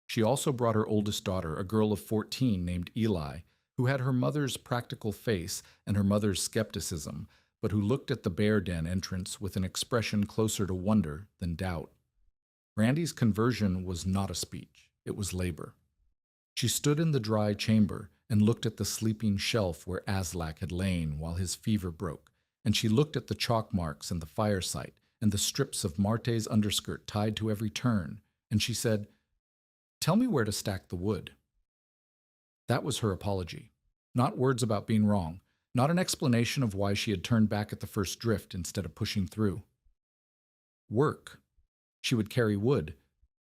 She also brought her oldest daughter, a girl of 14 named Eli, who had her mother's practical face and her mother's skepticism, but who looked at the bear den entrance with an expression closer to wonder than doubt. Randy's conversion was not a speech, it was labor. She stood in the dry chamber and looked at the sleeping shelf where Aslak had lain while his fever broke, and she looked at the chalk marks and the fire site and the strips of Marte's underskirt tied to every turn, and she said, "Tell me where to stack the wood." That was her apology. Not words about being wrong, not an explanation of why she had turned back at the first drift instead of pushing through. Work. She would carry wood.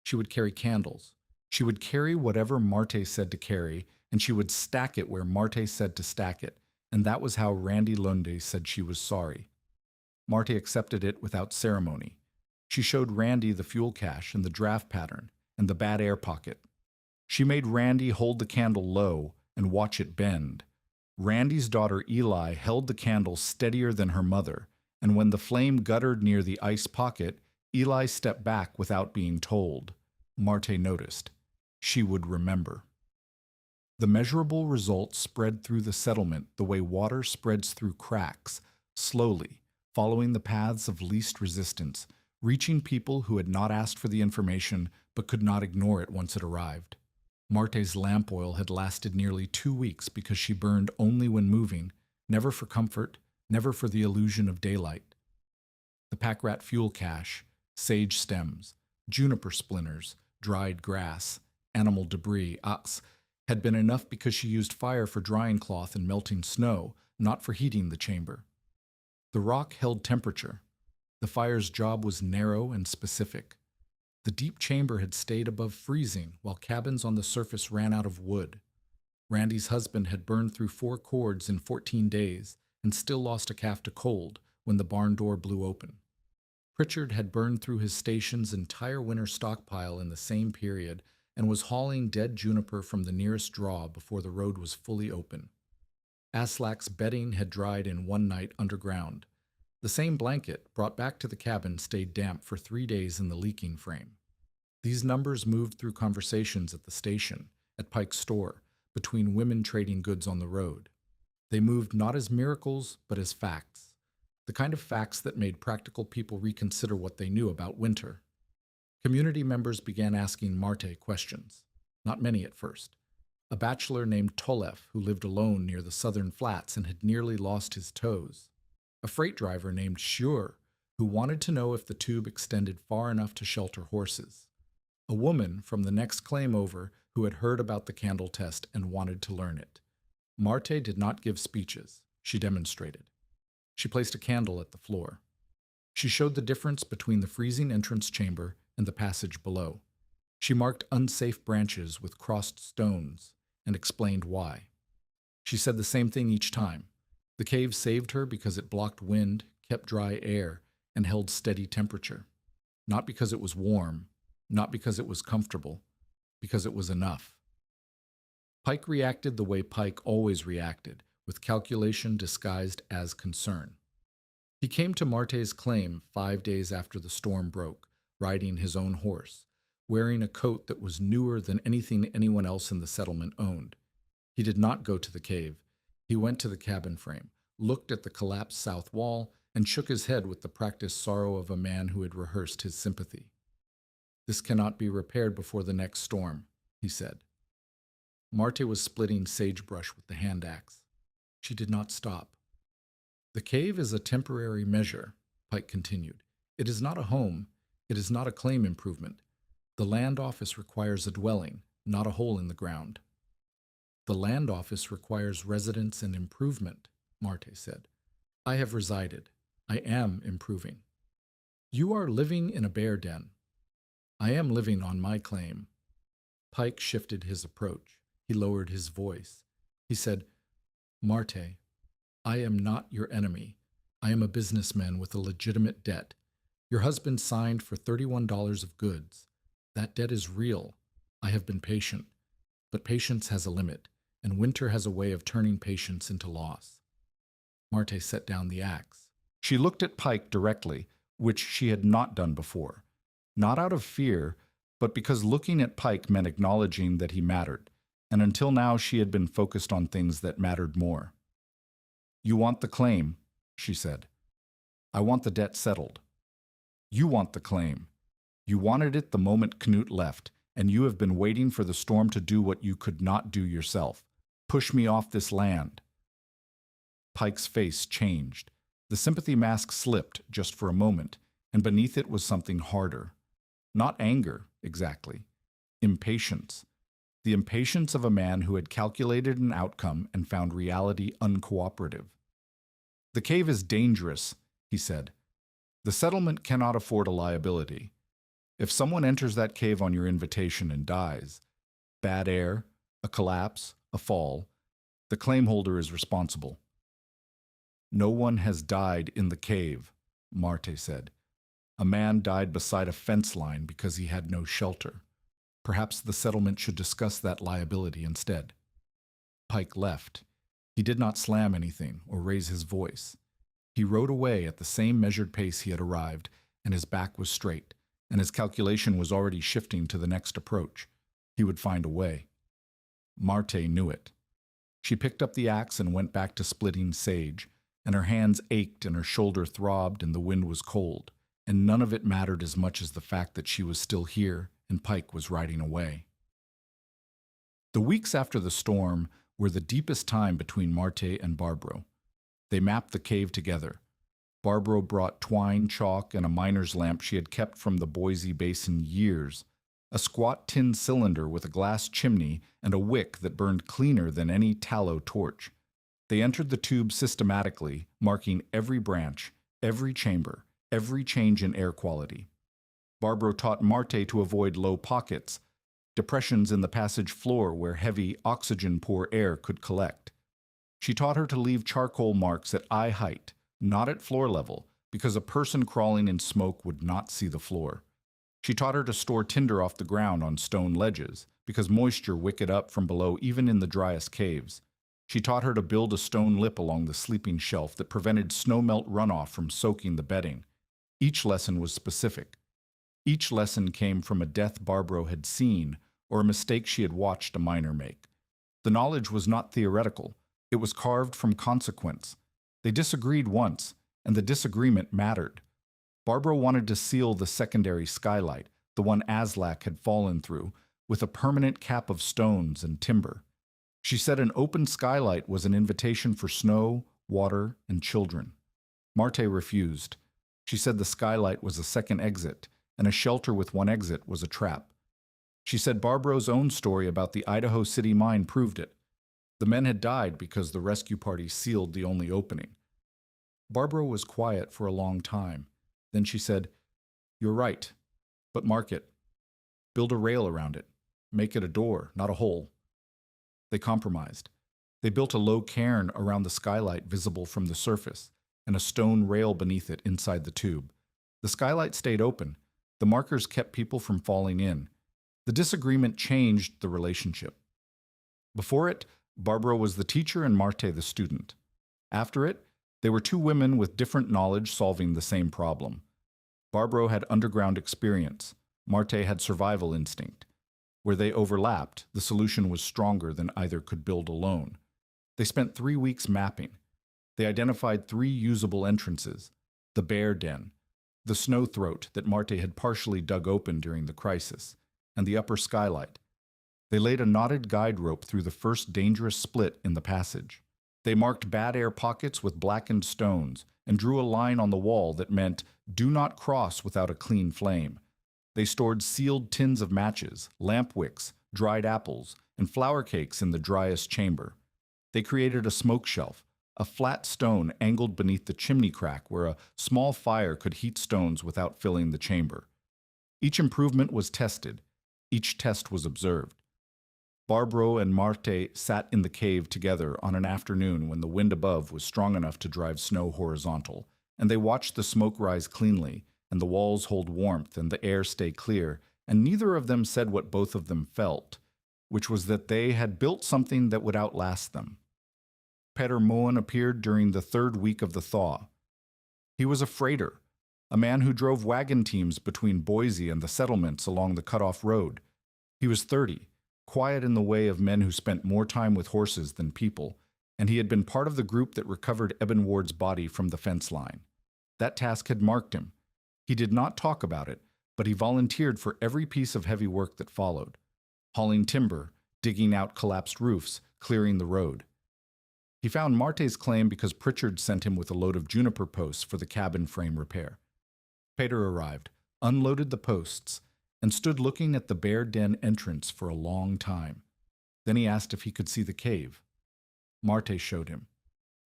She would carry candles. She would carry whatever Marte said to carry, and she would stack it where Marte said to stack it, and that was how Randy Lunde said she was sorry. Marte accepted it without ceremony. She showed Randy the fuel cache and the draft pattern and the bad air pocket. She made Randy hold the candle low and watch it bend. Randy's daughter Eli held the candle steadier than her mother, and when the flame guttered near the ice pocket, Eli stepped back without being told. Marte noticed. She would remember. The measurable results spread through the settlement the way water spreads through cracks, slowly, following the paths of least resistance, reaching people who had not asked for the information but could not ignore it once it arrived. Marte's lamp oil had lasted nearly 2 weeks because she burned only when moving, never for comfort, never for the illusion of daylight. The pack rat fuel cache, sage stems, juniper splinters, dried grass, animal debris, had been enough because she used fire for drying cloth and melting snow, not for heating the chamber. The rock held temperature. The fire's job was narrow and specific. The deep chamber had stayed above freezing while cabins on the surface ran out of wood. Randy's husband had burned through 4 cords in 14 days and still lost a calf to cold when the barn door blew open. Pritchard had burned through his station's entire winter stockpile in the same period and was hauling dead juniper from the nearest draw before the road was fully open. Aslak's bedding had dried in 1 night underground. The same blanket, brought back to the cabin, stayed damp for 3 days in the leaking frame. These numbers moved through conversations at the station, at Pike's store, between women trading goods on the road. They moved not as miracles, but as facts. The kind of facts that made practical people reconsider what they knew about winter. Community members began asking Marte questions. Not many at first. A bachelor named Tolef, who lived alone near the southern flats and had nearly lost his toes. A freight driver named Shur, who wanted to know if the tube extended far enough to shelter horses. A woman from the next claim over who had heard about the candle test and wanted to learn it. Marte did not give speeches. She demonstrated. She placed a candle at the floor. She showed the difference between the freezing entrance chamber and the passage below. She marked unsafe branches with crossed stones and explained why. She said the same thing each time. The cave saved her because it blocked wind, kept dry air, and held steady temperature. Not because it was warm, not because it was comfortable, because it was enough. Pike reacted the way Pike always reacted, with calculation disguised as concern. He came to Marte's claim 5 days after the storm broke, riding his own horse, wearing a coat that was newer than anything anyone else in the settlement owned. He did not go to the cave. He went to the cabin frame, looked at the collapsed south wall, and shook his head with the practiced sorrow of a man who had rehearsed his sympathy. "This cannot be repaired before the next storm," he said. Marte was splitting sagebrush with the hand axe. She did not stop. "The cave is a temporary measure," Pike continued. "It is not a home. It is not a claim improvement. The land office requires a dwelling, not a hole in the ground." "The land office requires residence and improvement," Marte said. "I have resided. I am improving. You are living in a bear den. I am living on my claim." Pike shifted his approach. He lowered his voice. He said, "Marte, I am not your enemy. I am a businessman with a legitimate debt. Your husband signed for $31 of goods. That debt is real. I have been patient. But patience has a limit, and winter has a way of turning patience into loss." Marte set down the axe. She looked at Pike directly, which she had not done before. Not out of fear, but because looking at Pike meant acknowledging that he mattered, and until now she had been focused on things that mattered more. "You want the claim," she said. "I want the debt settled. You want the claim. You wanted it the moment Knut left, and you have been waiting for the storm to do what you could not do yourself. Push me off this land." Pike's face changed. The sympathy mask slipped just for a moment, and beneath it was something harder. Not anger, exactly. Impatience. The impatience of a man who had calculated an outcome and found reality uncooperative. "The cave is dangerous," he said. "The settlement cannot afford a liability. If someone enters that cave on your invitation and dies, bad air, a collapse, a fall, the claim holder is responsible." "No one has died in the cave," Marte said. "A man died beside a fence line because he had no shelter. Perhaps the settlement should discuss that liability instead." Pike left. He did not slam anything or raise his voice. He rode away at the same measured pace he had arrived, and his back was straight, and his calculation was already shifting to the next approach. He would find a way. Marte knew it. She picked up the axe and went back to splitting sage, and her hands ached and her shoulder throbbed and the wind was cold, and none of it mattered as much as the fact that she was still here and Pike was riding away. The weeks after the storm were the deepest time between Marte and Barbro. They mapped the cave together. Barbro brought twine, chalk, and a miner's lamp she had kept from the Boise Basin years, a squat tin cylinder with a glass chimney and a wick that burned cleaner than any tallow torch. They entered the tube systematically, marking every branch, every chamber, every change in air quality. Barbro taught Marte to avoid low pockets, depressions in the passage floor where heavy, oxygen-poor air could collect. She taught her to leave charcoal marks at eye height, not at floor level, because a person crawling in smoke would not see the floor. She taught her to store tinder off the ground on stone ledges, because moisture wicked up from below even in the driest caves. She taught her to build a stone lip along the sleeping shelf that prevented snowmelt runoff from soaking the bedding. Each lesson was specific. Each lesson came from a death Barbro had seen or a mistake she had watched a miner make. The knowledge was not theoretical. It was carved from consequence. They disagreed once, and the disagreement mattered. Barbro wanted to seal the secondary skylight, the one Aslak had fallen through, with a permanent cap of stones and timber. She said an open skylight was an invitation for snow, water, and children. Marte refused. She said the skylight was a second exit, and a shelter with one exit was a trap. She said Barbro's own story about the Idaho City mine proved it. The men had died because the rescue party sealed the only opening. Barbro was quiet for a long time. Then she said, "You're right, but mark it. Build a rail around it. Make it a door, not a hole." They compromised. They built a low cairn around the skylight visible from the surface, and a stone rail beneath it inside the tube. The skylight stayed open. The markers kept people from falling in. The disagreement changed the relationship. Before it, Barbara was the teacher and Marte the student. After it, they were two women with different knowledge solving the same problem. Barbara had underground experience. Marte had survival instinct. Where they overlapped, the solution was stronger than either could build alone. They spent 3 weeks mapping. They identified 3 usable entrances: the bear den, the snow throat that Marte had partially dug open during the crisis, and the upper skylight. They laid a knotted guide rope through the first dangerous split in the passage. They marked bad air pockets with blackened stones and drew a line on the wall that meant, "Do not cross without a clean flame." They stored sealed tins of matches, lamp wicks, dried apples, and flour cakes in the driest chamber. They created a smoke shelf, a flat stone angled beneath the chimney crack where a small fire could heat stones without filling the chamber. Each improvement was tested. Each test was observed. Barbro and Marte sat in the cave together on an afternoon when the wind above was strong enough to drive snow horizontal, and they watched the smoke rise cleanly, and the walls hold warmth and the air stay clear, and neither of them said what both of them felt, which was that they had built something that would outlast them. Peter Moen appeared during the 3rd week of the thaw. He was a freighter, a man who drove wagon teams between Boise and the settlements along the cut-off road. He was 30, quiet in the way of men who spent more time with horses than people, and he had been part of the group that recovered Eben Ward's body from the fence line. That task had marked him. He did not talk about it, but he volunteered for every piece of heavy work that followed: hauling timber, digging out collapsed roofs, clearing the road. He found Marte's claim because Pritchard sent him with a load of juniper posts for the cabin frame repair. Peter arrived, unloaded the posts, and stood looking at the bear den entrance for a long time. Then he asked if he could see the cave. Marte showed him.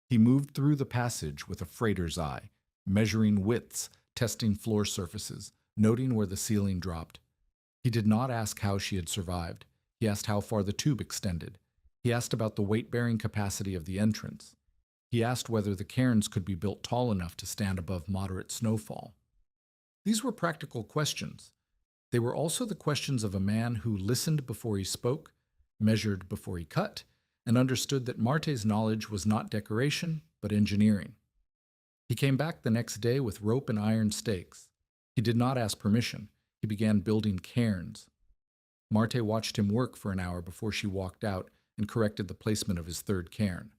He moved through the passage with a freighter's eye, measuring widths, testing floor surfaces, noting where the ceiling dropped. He did not ask how she had survived. He asked how far the tube extended. He asked about the weight-bearing capacity of the entrance. He asked whether the cairns could be built tall enough to stand above moderate snowfall. These were practical questions. They were also the questions of a man who listened before he spoke, measured before he cut, and understood that Marte's knowledge was not decoration, but engineering. He came back the next day with rope and iron stakes. He did not ask permission. He began building cairns. Marte watched him work for an hour before she walked out and corrected the placement of his 3rd cairn.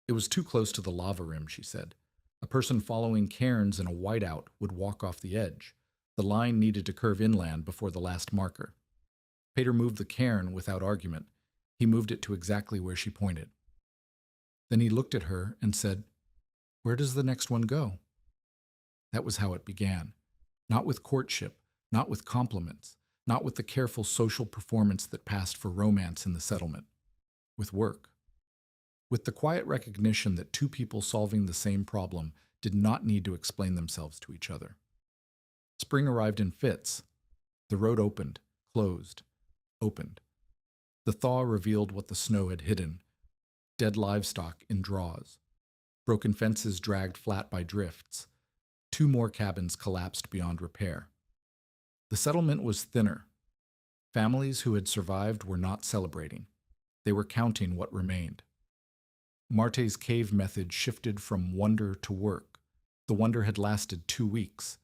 It was too close to the lava rim, she said. A person following cairns in a whiteout would walk off the edge. The line needed to curve inland before the last marker. Peter moved the cairn without argument. He moved it to exactly where she pointed. Then he looked at her and said, "Where does the next one go?" That was how it began. Not with courtship, not with compliments, not with the careful social performance that passed for romance in the settlement. With work. With the quiet recognition that two people solving the same problem did not need to explain themselves to each other. Spring arrived in fits. The road opened, closed, opened. The thaw revealed what the snow had hidden: dead livestock in draws, broken fences dragged flat by drifts. 2 more cabins collapsed beyond repair. The settlement was thinner. Families who had survived were not celebrating. They were counting what remained. Marte's cave method shifted from wonder to work. The wonder had lasted 2 weeks,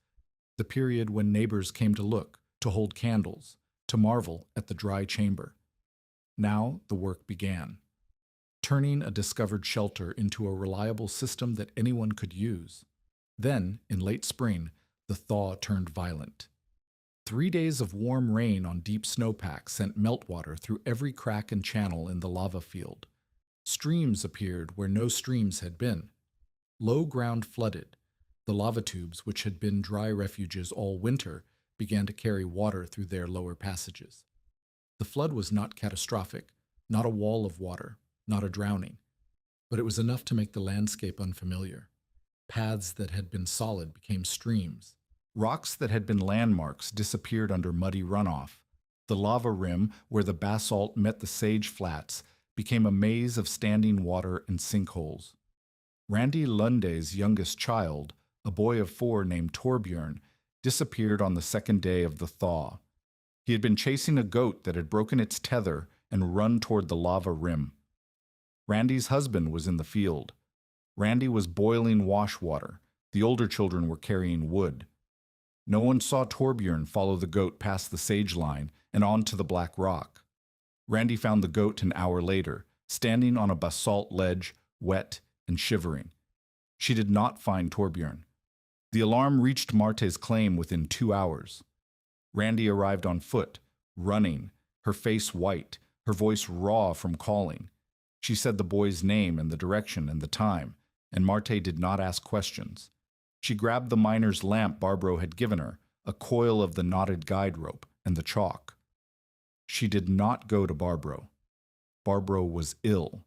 the period when neighbors came to look, to hold candles, to marvel at the dry chamber. Now the work began, turning a discovered shelter into a reliable system that anyone could use. Then, in late spring, the thaw turned violent. 3 days of warm rain on deep snowpack sent meltwater through every crack and channel in the lava field. Streams appeared where no streams had been. Low ground flooded. The lava tubes, which had been dry refuges all winter, began to carry water through their lower passages. The flood was not catastrophic, not a wall of water, not a drowning, but it was enough to make the landscape unfamiliar. Paths that had been solid became streams, Rocks that had been landmarks disappeared under muddy runoff. The lava rim, where the basalt met the sage flats, became a maze of standing water and sinkholes. Randy Lunde's youngest child, a boy of 4 named Torbjörn, disappeared on the second day of the thaw. He had been chasing a goat that had broken its tether and run toward the lava rim. Randy's husband was in the field. Randy was boiling wash water. The older children were carrying wood. No one saw Torbjörn follow the goat past the sage line and onto the black rock. Randy found the goat an hour later, standing on a basalt ledge, wet and shivering. She did not find Torbjörn. The alarm reached Marte's claim within 2 hours. Randy arrived on foot, running, her face white, her voice raw from calling. She said the boy's name and the direction and the time, and Marte did not ask questions. She grabbed the miner's lamp Barbro had given her, a coil of the knotted guide rope, and the chalk. She did not go to Barbro. Barbro was ill.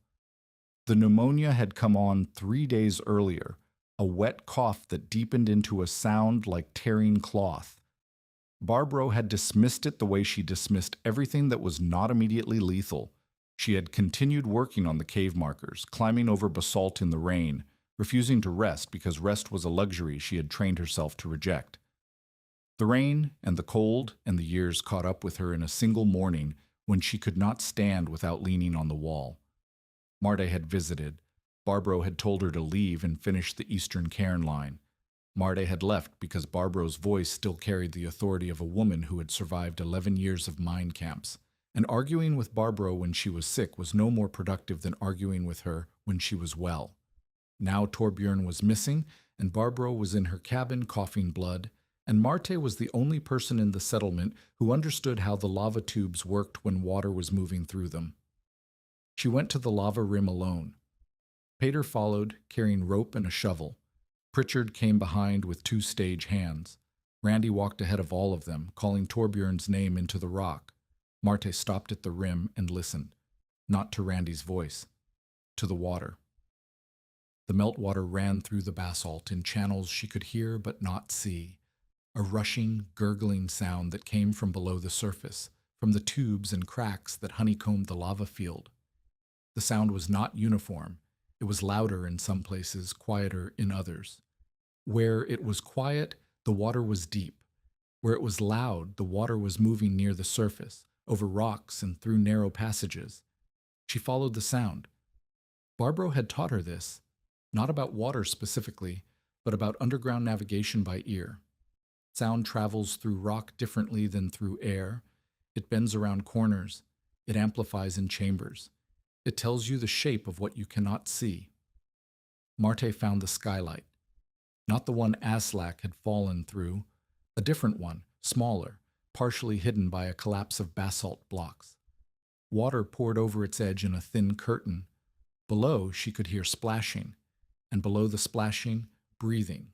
The pneumonia had come on 3 days earlier, a wet cough that deepened into a sound like tearing cloth. Barbro had dismissed it the way she dismissed everything that was not immediately lethal. She had continued working on the cave markers, climbing over basalt in the rain, refusing to rest because rest was a luxury she had trained herself to reject. The rain and the cold and the years caught up with her in a single morning when she could not stand without leaning on the wall. Marte had visited. Barbro had told her to leave and finish the Eastern Cairn line. Marte had left because Barbro's voice still carried the authority of a woman who had survived 11 years of mine camps, and arguing with Barbro when she was sick was no more productive than arguing with her when she was well. Now Torbjörn was missing, and Barbro was in her cabin coughing blood, and Marte was the only person in the settlement who understood how the lava tubes worked when water was moving through them. She went to the lava rim alone. Pater followed, carrying rope and a shovel. Pritchard came behind with 2 stage hands. Randy walked ahead of all of them, calling Torbjörn's name into the rock. Marte stopped at the rim and listened, not to Randy's voice, to the water. The meltwater ran through the basalt in channels she could hear but not see, a rushing, gurgling sound that came from below the surface, from the tubes and cracks that honeycombed the lava field. The sound was not uniform. It was louder in some places, quieter in others. Where it was quiet, the water was deep. Where it was loud, the water was moving near the surface, over rocks and through narrow passages. She followed the sound. Barbro had taught her this, not about water specifically, but about underground navigation by ear. Sound travels through rock differently than through air. It bends around corners. It amplifies in chambers. It tells you the shape of what you cannot see. Marte found the skylight. Not the one Aslak had fallen through, a different one, smaller, partially hidden by a collapse of basalt blocks. Water poured over its edge in a thin curtain. Below, she could hear splashing, and below the splashing, breathing.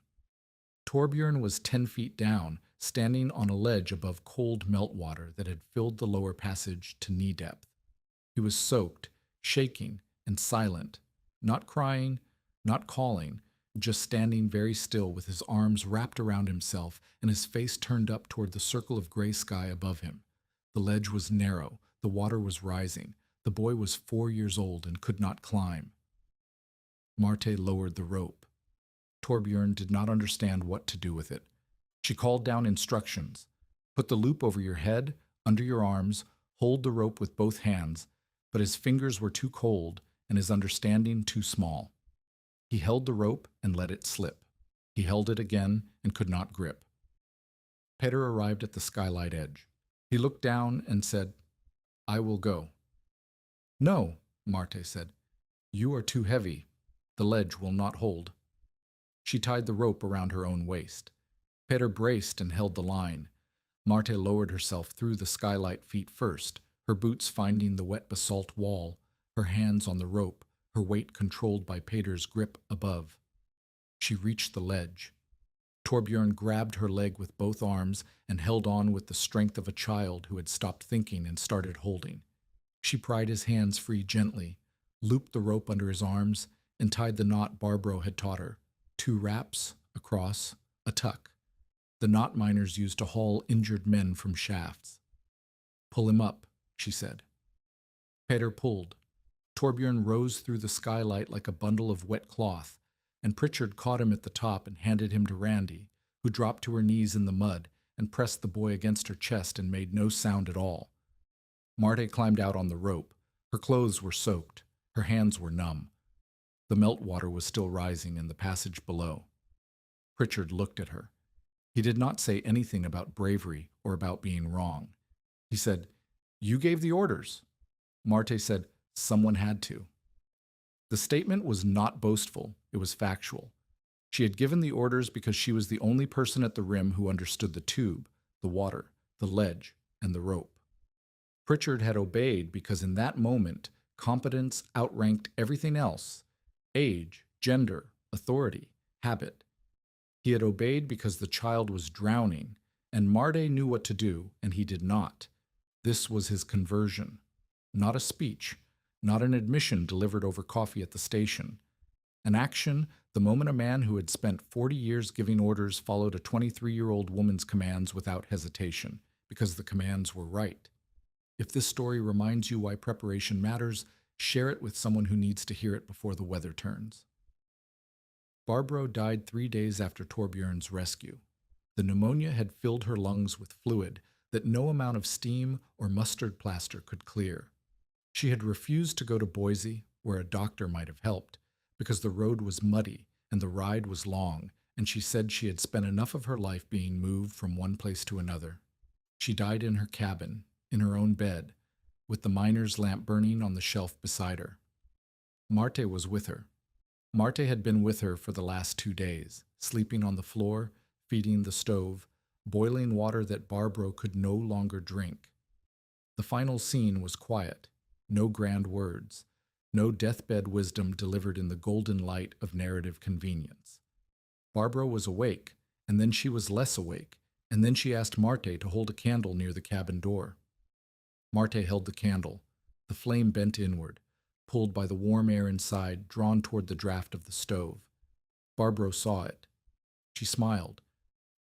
Torbjörn was 10 feet down, standing on a ledge above cold meltwater that had filled the lower passage to knee depth. He was soaked, shaking, and silent, not crying, not calling, just standing very still with his arms wrapped around himself and his face turned up toward the circle of gray sky above him. The ledge was narrow, the water was rising. The boy was 4 years old and could not climb. Marte lowered the rope. Torbjörn did not understand what to do with it. She called down instructions. Put the loop over your head, under your arms, hold the rope with both hands, but his fingers were too cold and his understanding too small. He held the rope and let it slip. He held it again and could not grip. Peter arrived at the skylight edge. He looked down and said, "I will go." "No," Marte said. "You are too heavy. The ledge will not hold." She tied the rope around her own waist. Peter braced and held the line. Marte lowered herself through the skylight feet first, her boots finding the wet basalt wall, her hands on the rope, her weight controlled by Peter's grip above. She reached the ledge. Torbjörn grabbed her leg with both arms and held on with the strength of a child who had stopped thinking and started holding. She pried his hands free gently, looped the rope under his arms, and tied the knot Barbro had taught her. 2 wraps, a cross, a tuck. the knot miners used to haul injured men from shafts. "Pull him up," she said. Peter pulled. Torbjorn rose through the skylight like a bundle of wet cloth, and Pritchard caught him at the top and handed him to Randy, who dropped to her knees in the mud and pressed the boy against her chest and made no sound at all. Marte climbed out on the rope. Her clothes were soaked. Her hands were numb. The meltwater was still rising in the passage below. Pritchard looked at her. He did not say anything about bravery or about being wrong. He said, "You gave the orders." Marte said, "Someone had to." The statement was not boastful, it was factual. She had given the orders because she was the only person at the rim who understood the tube, the water, the ledge, and the rope. Pritchard had obeyed because in that moment, competence outranked everything else: age, gender, authority, habit. He had obeyed because the child was drowning, and Marte knew what to do, and he did not. This was his conversion. Not a speech, not an admission delivered over coffee at the station. An action the moment a man who had spent 40 years giving orders followed a 23-year-old woman's commands without hesitation, because the commands were right. If this story reminds you why preparation matters, share it with someone who needs to hear it before the weather turns. Barbro died 3 days after Torbjorn's rescue. The pneumonia had filled her lungs with fluid that no amount of steam or mustard plaster could clear. She had refused to go to Boise, where a doctor might have helped, because the road was muddy and the ride was long, and she said she had spent enough of her life being moved from one place to another. She died in her cabin, in her own bed, with the miner's lamp burning on the shelf beside her. Marte was with her. Marte had been with her for the last 2 days, sleeping on the floor, feeding the stove, boiling water that Barbro could no longer drink. The final scene was quiet, no grand words, no deathbed wisdom delivered in the golden light of narrative convenience. Barbro was awake, and then she was less awake, and then she asked Marte to hold a candle near the cabin door. Marte held the candle. The flame bent inward, pulled by the warm air inside, drawn toward the draft of the stove. Barbro saw it. She smiled.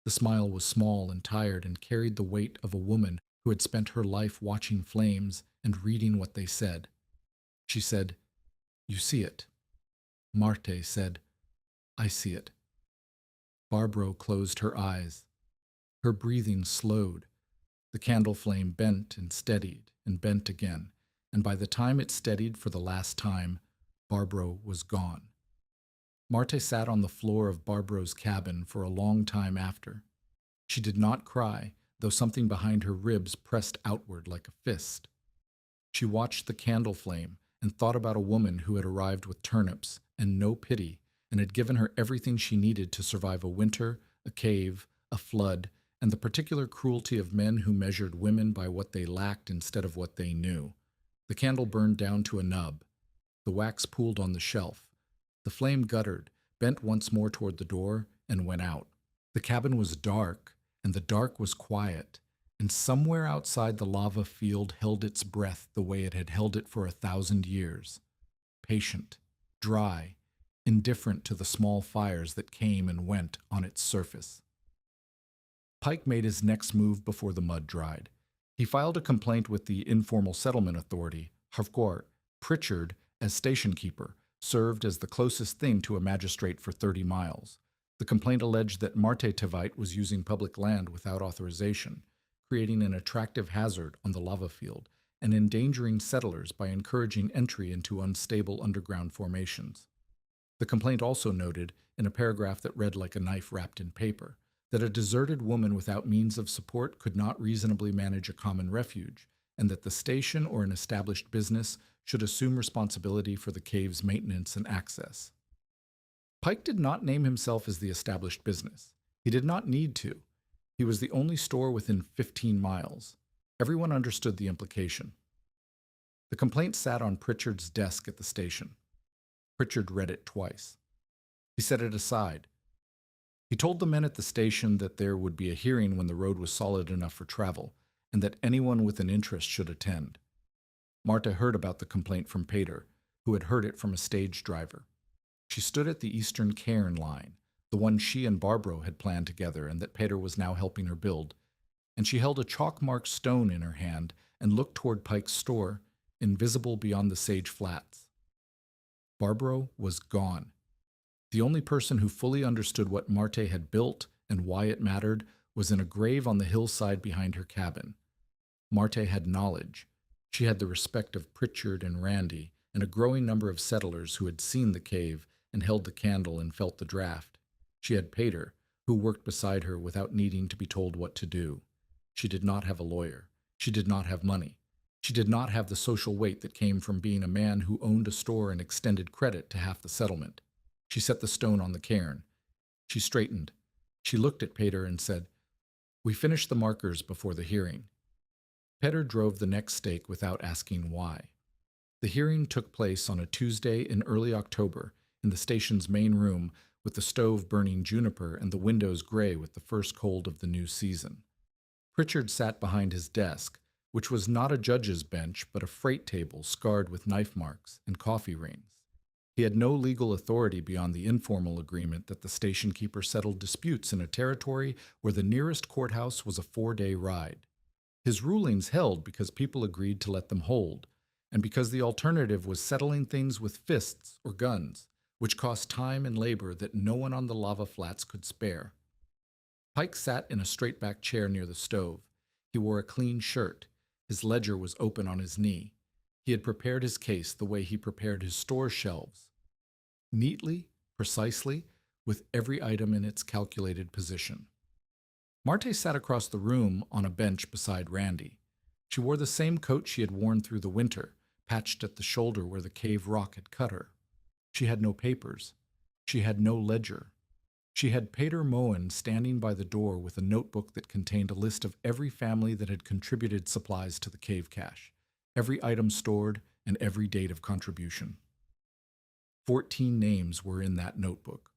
The smile was small and tired and carried the weight of a woman who had spent her life watching flames and reading what they said. She said, "You see it." Marte said, "I see it." Barbro closed her eyes. Her breathing slowed. The candle flame bent and steadied and bent again, and by the time it steadied for the last time, Barbro was gone. Marte sat on the floor of Barbro's cabin for a long time after. She did not cry, though something behind her ribs pressed outward like a fist. She watched the candle flame and thought about a woman who had arrived with turnips and no pity and had given her everything she needed to survive a winter, a cave, a flood, and the particular cruelty of men who measured women by what they lacked instead of what they knew. The candle burned down to a nub. The wax pooled on the shelf. The flame guttered, bent once more toward the door, and went out. The cabin was dark, and the dark was quiet, and somewhere outside the lava field held its breath the way it had held it for 1,000 years. Patient, dry, indifferent to the small fires that came and went on its surface. Pike made his next move before the mud dried. He filed a complaint with the Informal Settlement Authority. Harcourt, Pritchard, as station keeper, served as the closest thing to a magistrate for 30 miles. The complaint alleged that Marte Tevite was using public land without authorization, creating an attractive hazard on the lava field, and endangering settlers by encouraging entry into unstable underground formations. The complaint also noted, in a paragraph that read like a knife wrapped in paper, that a deserted woman without means of support could not reasonably manage a common refuge, and that the station or an established business should assume responsibility for the cave's maintenance and access. Pike did not name himself as the established business. He did not need to. He was the only store within 15 miles. Everyone understood the implication. The complaint sat on Pritchard's desk at the station. Pritchard read it twice. He set it aside. He told the men at the station that there would be a hearing when the road was solid enough for travel, and that anyone with an interest should attend. Marta heard about the complaint from Pater, who had heard it from a stage driver. She stood at the eastern cairn line, the one she and Barbro had planned together and that Peter was now helping her build, and she held a chalk-marked stone in her hand and looked toward Pike's store, invisible beyond the sage flats. Barbro was gone. The only person who fully understood what Marte had built and why it mattered was in a grave on the hillside behind her cabin. Marte had knowledge. She had the respect of Pritchard and Randy and a growing number of settlers who had seen the cave and held the candle and felt the draft. She had Peter, who worked beside her without needing to be told what to do. She did not have a lawyer. She did not have money. She did not have the social weight that came from being a man who owned a store and extended credit to half the settlement. She set the stone on the cairn. She straightened. She looked at Peter and said, "We finished the markers before the hearing." Peter drove the next stake without asking why. The hearing took place on a Tuesday in early October in the station's main room, with the stove burning juniper and the windows gray with the first cold of the new season. Pritchard sat behind his desk, which was not a judge's bench but a freight table scarred with knife marks and coffee rings. He had no legal authority beyond the informal agreement that the station keeper settled disputes in a territory where the nearest courthouse was a 4-day ride. His rulings held because people agreed to let them hold, and because the alternative was settling things with fists or guns, which cost time and labor that no one on the lava flats could spare. Pike sat in a straight-back chair near the stove. He wore a clean shirt. His ledger was open on his knee. He had prepared his case the way he prepared his store shelves. Neatly, precisely, with every item in its calculated position. Marte sat across the room on a bench beside Randy. She wore the same coat she had worn through the winter, patched at the shoulder where the cave rock had cut her. She had no papers. She had no ledger. She had Peter Moen standing by the door with a notebook that contained a list of every family that had contributed supplies to the cave cache, every item stored, and every date of contribution. 14 names were in that notebook.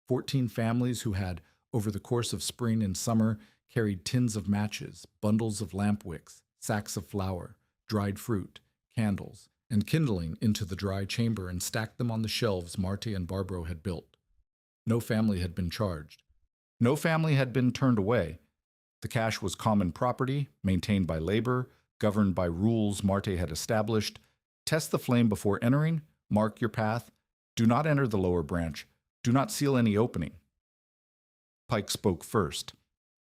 14 families who had, over the course of spring and summer, carried tins of matches, bundles of lamp wicks, sacks of flour, dried fruit, candles, and kindling into the dry chamber and stacked them on the shelves Marte and Barbro had built. No family had been charged. No family had been turned away. The cache was common property, maintained by labor, governed by rules Marte had established. Test the flame before entering, mark your path, do not enter the lower branch, do not seal any opening. Pike spoke first.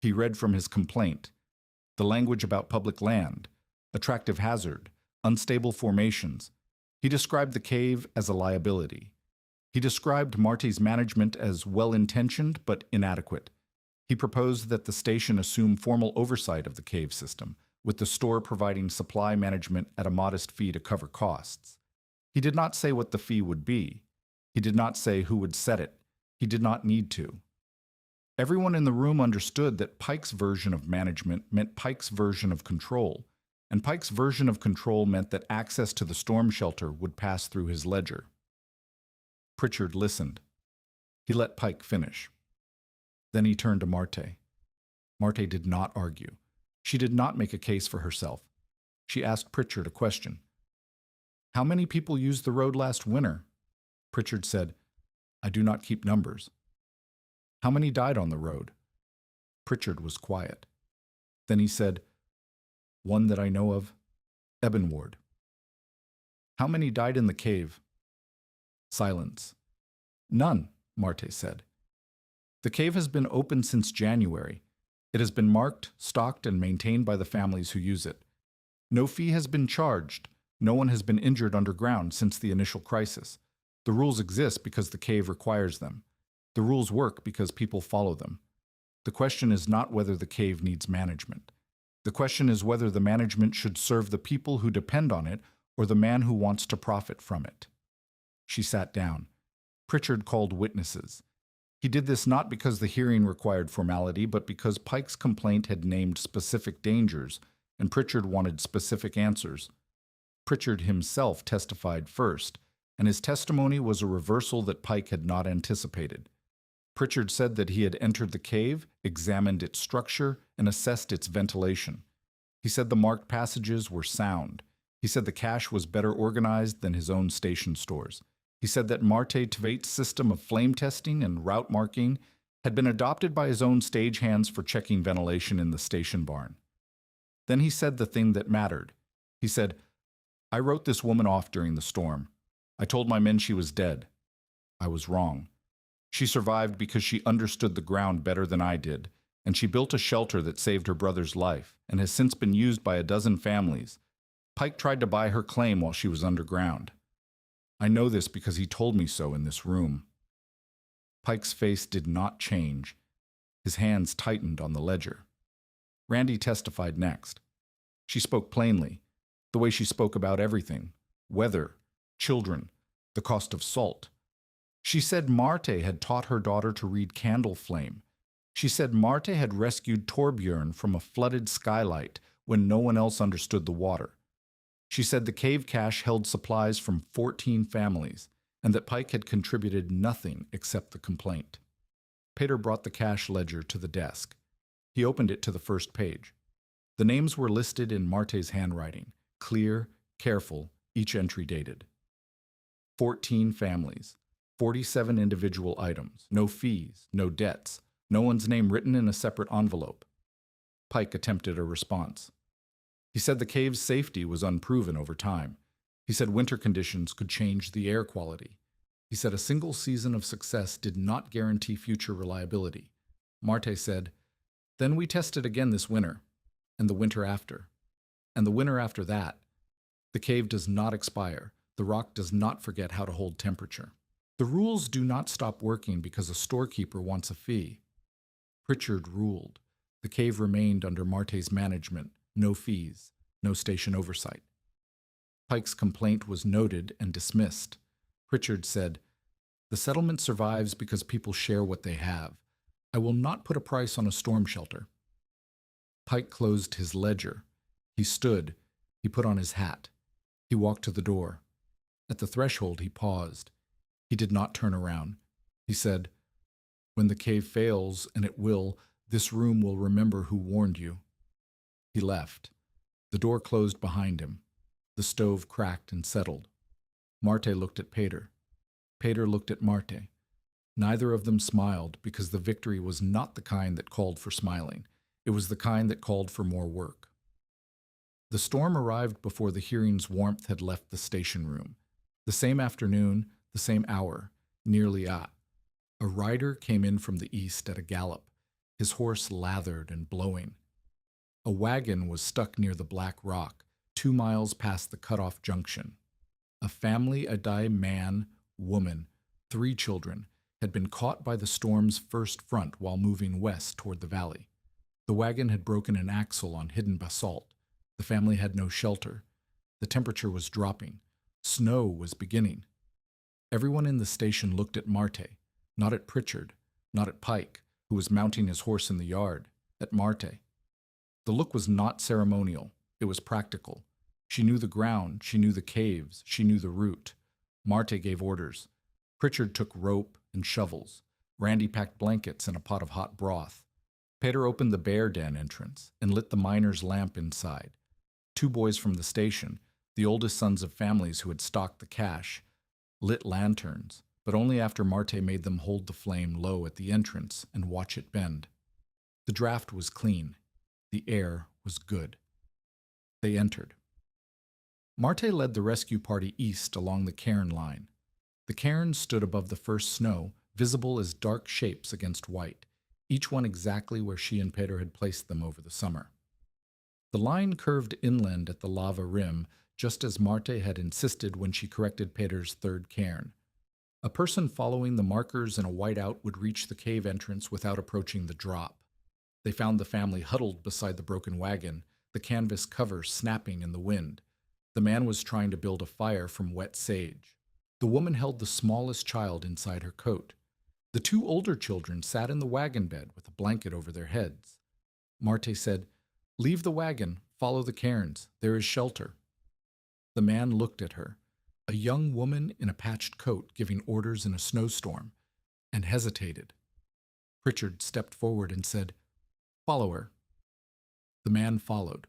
He read from his complaint. The language about public land, attractive hazard, unstable formations. He described the cave as a liability. He described Marte's management as well-intentioned but inadequate. He proposed that the station assume formal oversight of the cave system, with the store providing supply management at a modest fee to cover costs. He did not say what the fee would be. He did not say who would set it. He did not need to. Everyone in the room understood that Pike's version of management meant Pike's version of control, and Pike's version of control meant that access to the storm shelter would pass through his ledger. Pritchard listened. He let Pike finish. Then he turned to Marte. Marte did not argue. She did not make a case for herself. She asked Pritchard a question. "How many people used the road last winter?" Pritchard said, "I do not keep numbers." "How many died on the road?" Pritchard was quiet. Then he said, "One that I know of, Ebenward." "How many died in the cave?" Silence. "None," Marte said. "The cave has been open since January. It has been marked, stocked, and maintained by the families who use it. No fee has been charged. No one has been injured underground since the initial crisis. The rules exist because the cave requires them. The rules work because people follow them. The question is not whether the cave needs management. The question is whether the management should serve the people who depend on it or the man who wants to profit from it." She sat down. Pritchard called witnesses. He did this not because the hearing required formality, but because Pike's complaint had named specific dangers, and Pritchard wanted specific answers. Pritchard himself testified first, and his testimony was a reversal that Pike had not anticipated. Pritchard said that he had entered the cave, examined its structure, and assessed its ventilation. He said the marked passages were sound. He said the cache was better organized than his own station stores. He said that Marte Tvait's system of flame testing and route marking had been adopted by his own stagehands for checking ventilation in the station barn. Then he said the thing that mattered. He said, "I wrote this woman off during the storm. I told my men she was dead. I was wrong. She survived because she understood the ground better than I did, and she built a shelter that saved her brother's life and has since been used by a dozen families. Pike tried to buy her claim while she was underground. I know this because he told me so in this room." Pike's face did not change. His hands tightened on the ledger. Randy testified next. She spoke plainly, the way she spoke about everything: weather, children, the cost of salt. She said Marte had taught her daughter to read candle flame. She said Marte had rescued Torbjörn from a flooded skylight when no one else understood the water. She said the cave cache held supplies from 14 families, and that Pike had contributed nothing except the complaint. Peter brought the cache ledger to the desk. He opened it to the first page. The names were listed in Marte's handwriting, clear, careful, each entry dated. 14 families, 47 individual items, no fees, no debts, no one's name written in a separate envelope. Pike attempted a response. He said the cave's safety was unproven over time. He said winter conditions could change the air quality. He said a single season of success did not guarantee future reliability. Marte said, "Then we tested again this winter, and the winter after, and the winter after that. The cave does not expire. The rock does not forget how to hold temperature. The rules do not stop working because a storekeeper wants a fee." Pritchard ruled. The cave remained under Marte's management, no fees, no station oversight. Pike's complaint was noted and dismissed. Pritchard said, "The settlement survives because people share what they have. I will not put a price on a storm shelter." Pike closed his ledger. He stood. He put on his hat. He walked to the door. At the threshold, he paused. He did not turn around. He said, "When the cave fails, and it will, this room will remember who warned you." He left. The door closed behind him. The stove cracked and settled. Marte looked at Peter. Peter looked at Marte. Neither of them smiled because the victory was not the kind that called for smiling. It was the kind that called for more work. The storm arrived before the hearing's warmth had left the station room. The same afternoon, the same hour, nearly at. A rider came in from the east at a gallop, his horse lathered and blowing. A wagon was stuck near the Black Rock, 2 miles past the cutoff junction. A family, a man, woman, 3 children, had been caught by the storm's first front while moving west toward the valley. The wagon had broken an axle on hidden basalt. The family had no shelter. The temperature was dropping. Snow was beginning. Everyone in the station looked at Marte, not at Pritchard, not at Pike, who was mounting his horse in the yard, at Marte. The look was not ceremonial. It was practical. She knew the ground. She knew the caves. She knew the route. Marte gave orders. Pritchard took rope and shovels. Randy packed blankets and a pot of hot broth. Peter opened the bear den entrance and lit the miner's lamp inside. 2 boys from the station, the oldest sons of families who had stocked the cache, lit lanterns, but only after Marte made them hold the flame low at the entrance and watch it bend. The draft was clean. The air was good. They entered. Marte led the rescue party east along the cairn line. The cairns stood above the first snow, visible as dark shapes against white, each one exactly where she and Peter had placed them over the summer. The line curved inland at the lava rim, just as Marte had insisted when she corrected Peter's third cairn. A person following the markers in a whiteout would reach the cave entrance without approaching the drop. They found the family huddled beside the broken wagon, the canvas cover snapping in the wind. The man was trying to build a fire from wet sage. The woman held the smallest child inside her coat. The 2 older children sat in the wagon bed with a blanket over their heads. Marte said, "Leave the wagon, follow the cairns, there is shelter." The man looked at her, a young woman in a patched coat giving orders in a snowstorm, and hesitated. Pritchard stepped forward and said, "Follow her." The man followed.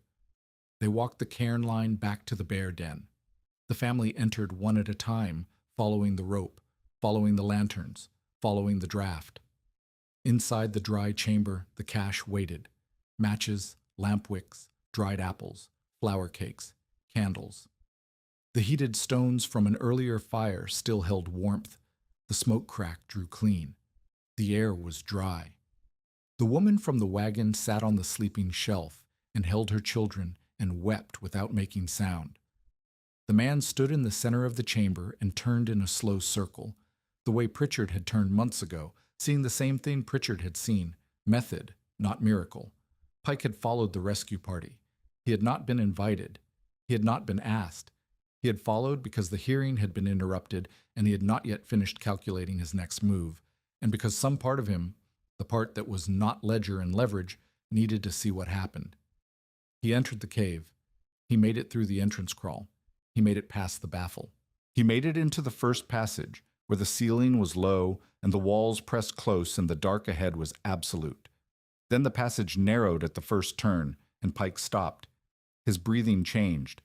They walked the cairn line back to the bear den. The family entered one at a time, following the rope, following the lanterns, following the draft. Inside the dry chamber, the cache waited. Matches, lamp wicks, dried apples, flour cakes, candles. The heated stones from an earlier fire still held warmth. The smoke crack drew clean. The air was dry. The woman from the wagon sat on the sleeping shelf and held her children and wept without making sound. The man stood in the center of the chamber and turned in a slow circle, the way Pritchard had turned months ago, seeing the same thing Pritchard had seen, method, not miracle. Pike had followed the rescue party. He had not been invited. He had not been asked. He had followed because the hearing had been interrupted and he had not yet finished calculating his next move, and because some part of him, the part that was not ledger and leverage, needed to see what happened. He entered the cave. He made it through the entrance crawl. He made it past the baffle. He made it into the first passage, where the ceiling was low and the walls pressed close and the dark ahead was absolute. Then the passage narrowed at the first turn, and Pike stopped. His breathing changed.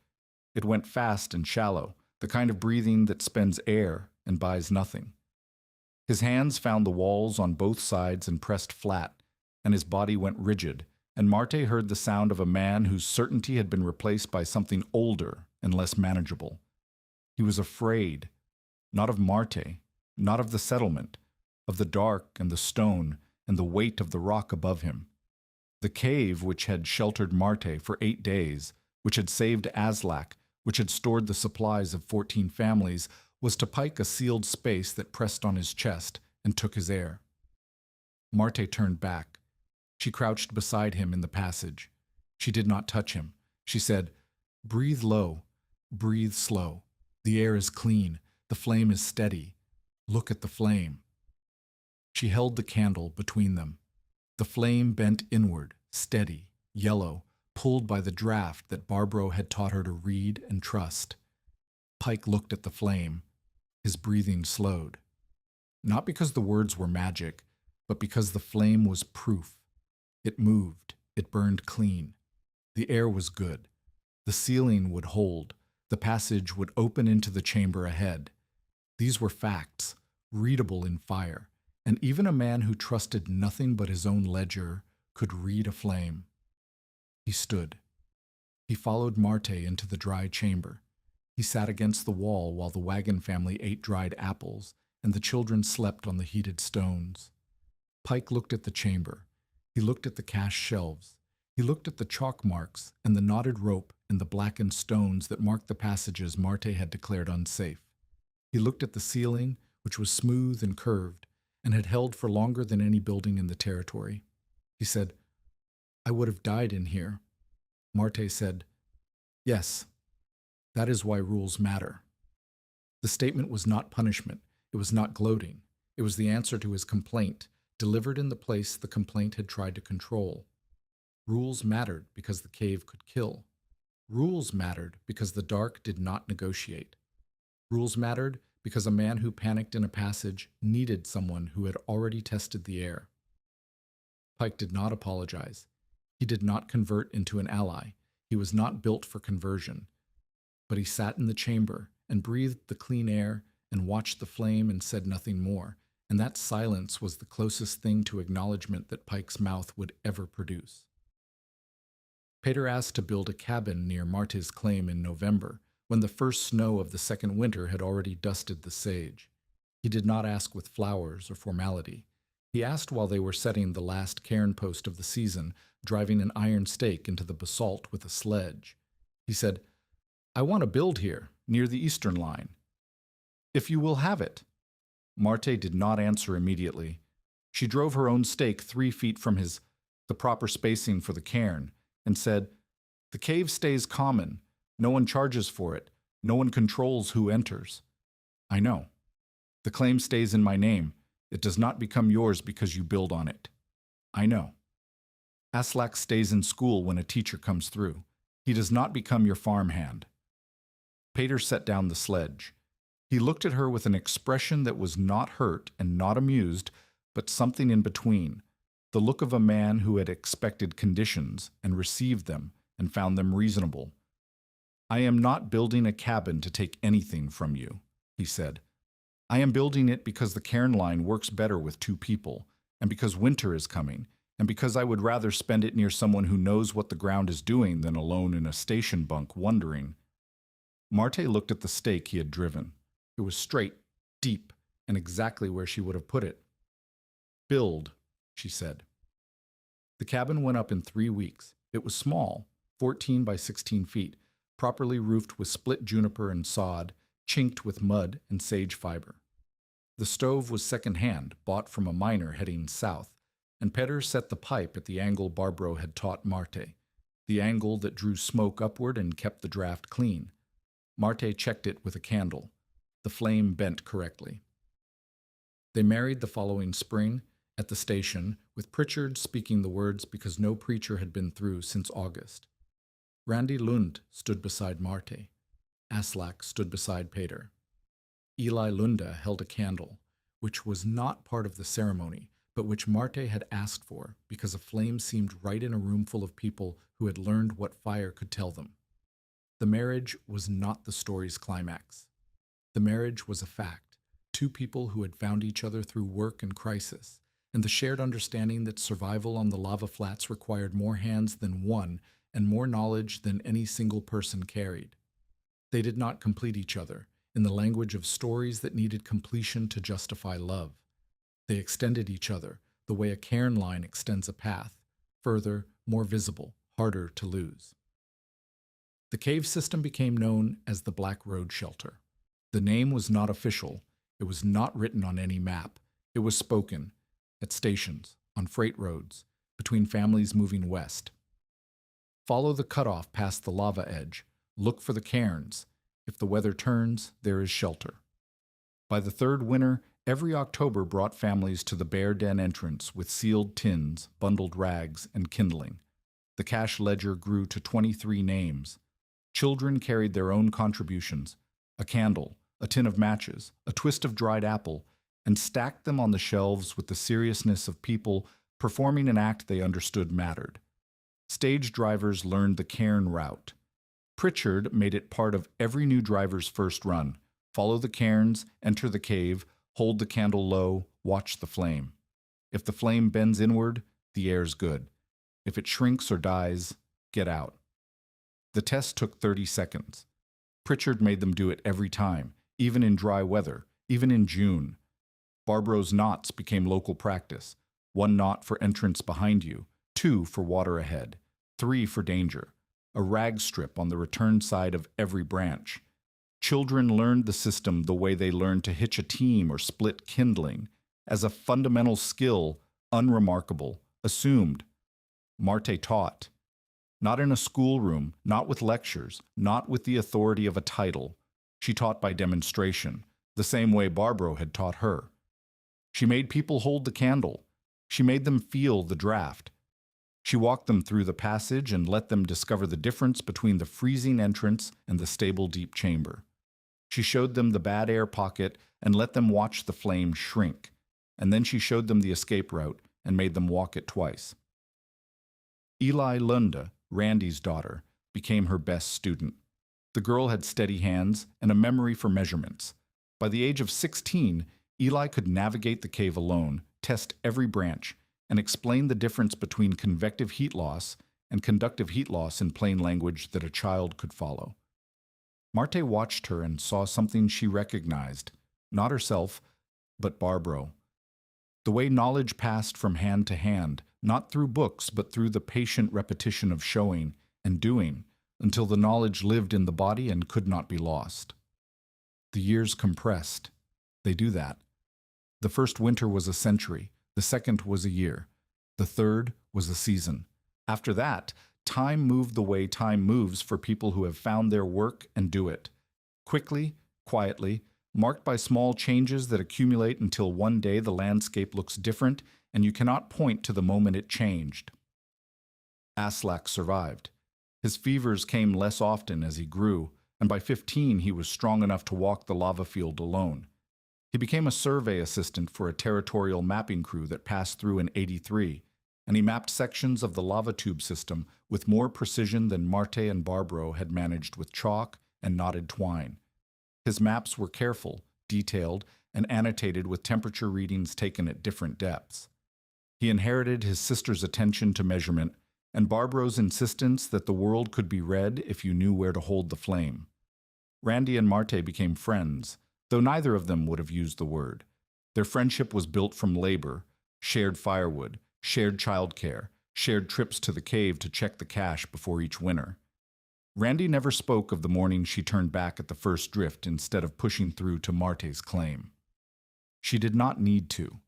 It went fast and shallow, the kind of breathing that spends air and buys nothing. His hands found the walls on both sides and pressed flat, and his body went rigid, and Marte heard the sound of a man whose certainty had been replaced by something older and less manageable. He was afraid, not of Marte, not of the settlement, of the dark and the stone and the weight of the rock above him. The cave which had sheltered Marte for 8 days, which had saved Aslak, which had stored the supplies of 14 families, was to Pike a sealed space that pressed on his chest and took his air. Marte turned back. She crouched beside him in the passage. She did not touch him. She said, "Breathe low, breathe slow. The air is clean. The flame is steady. Look at the flame." She held the candle between them. The flame bent inward, steady, yellow, pulled by the draft that Barbaro had taught her to read and trust. Pike looked at the flame. His breathing slowed. Not because the words were magic, but because the flame was proof. It moved. It burned clean. The air was good. The ceiling would hold. The passage would open into the chamber ahead. These were facts, readable in fire, and even a man who trusted nothing but his own ledger could read a flame. He stood. He followed Marte into the dry chamber. He sat against the wall while the wagon family ate dried apples, and the children slept on the heated stones. Pike looked at the chamber. He looked at the cache shelves. He looked at the chalk marks and the knotted rope and the blackened stones that marked the passages Marte had declared unsafe. He looked at the ceiling, which was smooth and curved, and had held for longer than any building in the territory. He said, "I would have died in here." Marte said, "Yes, that is why rules matter." The statement was not punishment. It was not gloating. It was the answer to his complaint, delivered in the place the complaint had tried to control. Rules mattered because the cave could kill. Rules mattered because the dark did not negotiate. Rules mattered because a man who panicked in a passage needed someone who had already tested the air. Pike did not apologize. He did not convert into an ally. He was not built for conversion. But he sat in the chamber and breathed the clean air and watched the flame and said nothing more, and that silence was the closest thing to acknowledgement that Pike's mouth would ever produce. Peter asked to build a cabin near Marte's claim in November, when the first snow of the second winter had already dusted the sage. He did not ask with flowers or formality. He asked while they were setting the last cairn post of the season, driving an iron stake into the basalt with a sledge. He said, "I want to build here, near the eastern line. If you will have it." Marte did not answer immediately. She drove her own stake 3 feet from the proper spacing for the cairn, and said, "The cave stays common. No one charges for it. No one controls who enters." "I know. The claim stays in my name. It does not become yours because you build on it." "I know. Aslak stays in school when a teacher comes through. He does not become your farmhand." Peter set down the sledge. He looked at her with an expression that was not hurt and not amused, but something in between, the look of a man who had expected conditions and received them and found them reasonable. "I am not building a cabin to take anything from you," he said. "I am building it because the cairn line works better with 2 people, and because winter is coming, and because I would rather spend it near someone who knows what the ground is doing than alone in a station bunk wondering. Marte looked at the stake he had driven. It was straight, deep, and exactly where she would have put it. Build, she said. The cabin went up in 3 weeks. It was small, 14 by 16 feet, properly roofed with split juniper and sod, chinked with mud and sage fiber. The stove was second-hand, bought from a miner heading south, and Petter set the pipe at the angle Barbro had taught Marte, the angle that drew smoke upward and kept the draft clean. Marte checked it with a candle. The flame bent correctly. They married the following spring at the station, with Pritchard speaking the words because no preacher had been through since August. Randy Lund stood beside Marte. Aslak stood beside Peter. Eli Lunda held a candle, which was not part of the ceremony, but which Marte had asked for because a flame seemed right in a room full of people who had learned what fire could tell them. The marriage was not the story's climax. The marriage was a fact, two people who had found each other through work and crisis, and the shared understanding that survival on the lava flats required more hands than one and more knowledge than any single person carried. They did not complete each other in the language of stories that needed completion to justify love. They extended each other the way a cairn line extends a path, further, more visible, harder to lose. The cave system became known as the Black Road Shelter. The name was not official. It was not written on any map. It was spoken at stations, on freight roads, between families moving west. Follow the cutoff past the lava edge. Look for the cairns. If the weather turns, there is shelter. By the third winter, every October brought families to the bear den entrance with sealed tins, bundled rags, and kindling. The cash ledger grew to 23 names. Children carried their own contributions, a candle, a tin of matches, a twist of dried apple, and stacked them on the shelves with the seriousness of people performing an act they understood mattered. Stage drivers learned the cairn route. Pritchard made it part of every new driver's first run. Follow the cairns, enter the cave, hold the candle low, watch the flame. If the flame bends inward, the air's good. If it shrinks or dies, get out. The test took 30 seconds. Pritchard made them do it every time, even in dry weather, even in June. Barbro's knots became local practice. 1 knot for entrance behind you, 2 for water ahead, 3 for danger. A rag strip on the return side of every branch. Children learned the system the way they learned to hitch a team or split kindling, as a fundamental skill, unremarkable, assumed. Marte taught. Not in a schoolroom, not with lectures, not with the authority of a title. She taught by demonstration, the same way Barbro had taught her. She made people hold the candle. She made them feel the draft. She walked them through the passage and let them discover the difference between the freezing entrance and the stable deep chamber. She showed them the bad air pocket and let them watch the flame shrink, and then she showed them the escape route and made them walk it twice. Eli Lunda, Randy's daughter, became her best student. The girl had steady hands and a memory for measurements. By the age of 16, Eli could navigate the cave alone, test every branch, and explain the difference between convective heat loss and conductive heat loss in plain language that a child could follow. Marte watched her and saw something she recognized, not herself, but Barbro. The way knowledge passed from hand to hand, not through books, but through the patient repetition of showing and doing, until the knowledge lived in the body and could not be lost. The years compressed. They do that. The first winter was a century. The second was a year. The third was a season. After that, time moved the way time moves for people who have found their work and do it. Quickly, quietly, marked by small changes that accumulate until one day the landscape looks different and you cannot point to the moment it changed. Aslak survived. His fevers came less often as he grew, and by 15 he was strong enough to walk the lava field alone. He became a survey assistant for a territorial mapping crew that passed through in '83, and he mapped sections of the lava tube system with more precision than Marte and Barbro had managed with chalk and knotted twine. His maps were careful, detailed, and annotated with temperature readings taken at different depths. He inherited his sister's attention to measurement and Barbro's insistence that the world could be read if you knew where to hold the flame. Randy and Marte became friends, though neither of them would have used the word. Their friendship was built from labor, shared firewood, shared childcare, shared trips to the cave to check the cache before each winter. Randy never spoke of the morning she turned back at the first drift instead of pushing through to Marte's claim. She did not need to.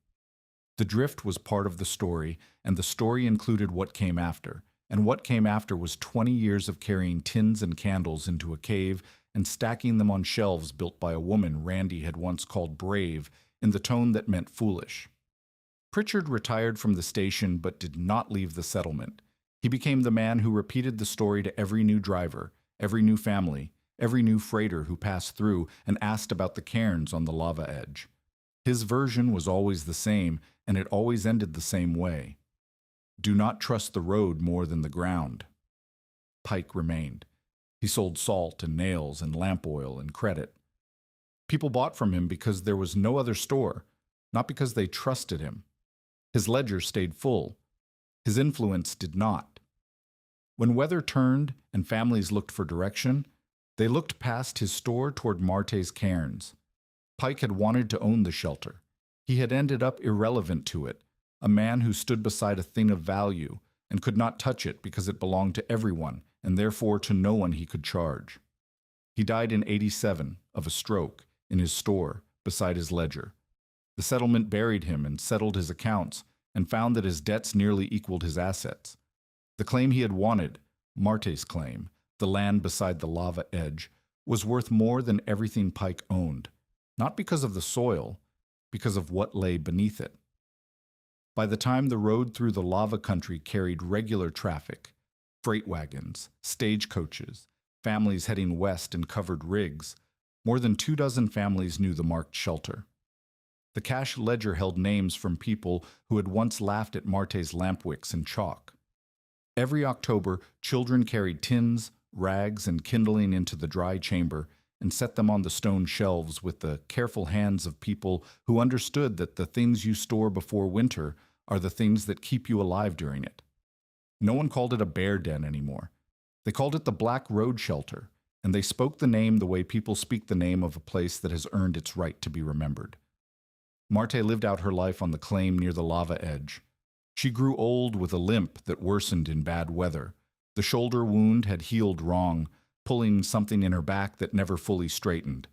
The drift was part of the story, and the story included what came after, and what came after was 20 years of carrying tins and candles into a cave and stacking them on shelves built by a woman Randy had once called brave in the tone that meant foolish. Pritchard retired from the station but did not leave the settlement. He became the man who repeated the story to every new driver, every new family, every new freighter who passed through and asked about the cairns on the lava edge. His version was always the same, and it always ended the same way. Do not trust the road more than the ground. Pike remained. He sold salt and nails and lamp oil and credit. People bought from him because there was no other store, not because they trusted him. His ledger stayed full. His influence did not. When weather turned and families looked for direction, they looked past his store toward Marte's cairns. Pike had wanted to own the shelter. He had ended up irrelevant to it, a man who stood beside a thing of value and could not touch it because it belonged to everyone and therefore to no one he could charge. He died in '87 of a stroke in his store beside his ledger. The settlement buried him and settled his accounts and found that his debts nearly equaled his assets. The claim he had wanted, Marte's claim, the land beside the lava edge, was worth more than everything Pike owned, not because of the soil, because of what lay beneath it. By the time the road through the lava country carried regular traffic, freight wagons, stagecoaches, families heading west in covered rigs, more than 24 families knew the marked shelter. The cash ledger held names from people who had once laughed at Marte's lampwicks and chalk. Every October, children carried tins, rags, and kindling into the dry chamber and set them on the stone shelves with the careful hands of people who understood that the things you store before winter are the things that keep you alive during it. No one called it a bear den anymore. They called it the Black Road Shelter, and they spoke the name the way people speak the name of a place that has earned its right to be remembered. Marte lived out her life on the claim near the lava edge. She grew old with a limp that worsened in bad weather. The shoulder wound had healed wrong, pulling something in her back that never fully straightened.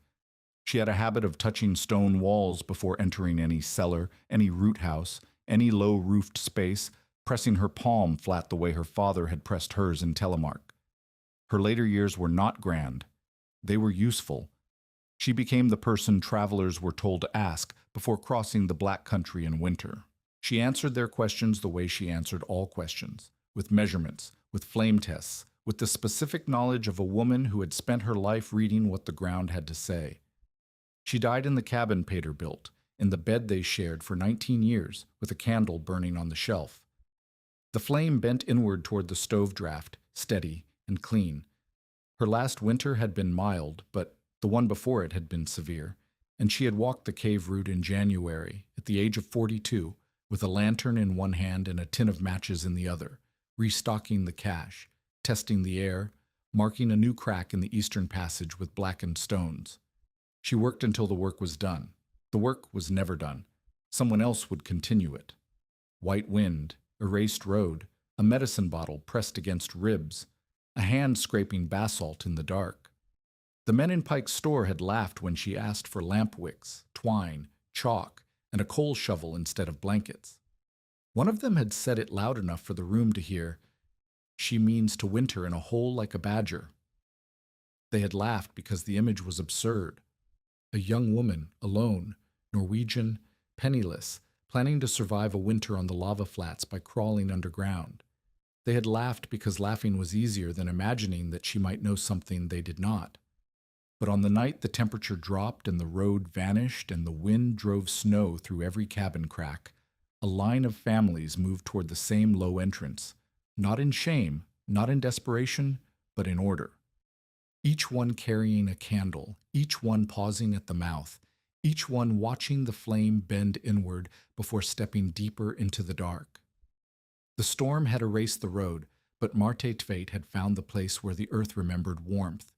She had a habit of touching stone walls before entering any cellar, any root house, any low-roofed space, pressing her palm flat the way her father had pressed hers in Telemark. Her later years were not grand. They were useful. She became the person travelers were told to ask before crossing the Black Country in winter. She answered their questions the way she answered all questions, with measurements, with flame tests, with the specific knowledge of a woman who had spent her life reading what the ground had to say. She died in the cabin Pater built, in the bed they shared for 19 years, with a candle burning on the shelf. The flame bent inward toward the stove draft, steady and clean. Her last winter had been mild, but the one before it had been severe, and she had walked the cave route in January, at the age of 42, with a lantern in one hand and a tin of matches in the other, restocking the cache, testing the air, marking a new crack in the eastern passage with blackened stones. She worked until the work was done. The work was never done. Someone else would continue it. White wind, erased road, a medicine bottle pressed against ribs, a hand scraping basalt in the dark. The men in Pike's store had laughed when she asked for lamp wicks, twine, chalk, and a coal shovel instead of blankets. One of them had said it loud enough for the room to hear, "She means to winter in a hole like a badger." They had laughed because the image was absurd. A young woman, alone, Norwegian, penniless, planning to survive a winter on the lava flats by crawling underground. They had laughed because laughing was easier than imagining that she might know something they did not. But on the night the temperature dropped and the road vanished and the wind drove snow through every cabin crack, a line of families moved toward the same low entrance, not in shame, not in desperation, but in order. Each one carrying a candle, each one pausing at the mouth, each one watching the flame bend inward before stepping deeper into the dark. The storm had erased the road, but Marte Tveit had found the place where the earth remembered warmth,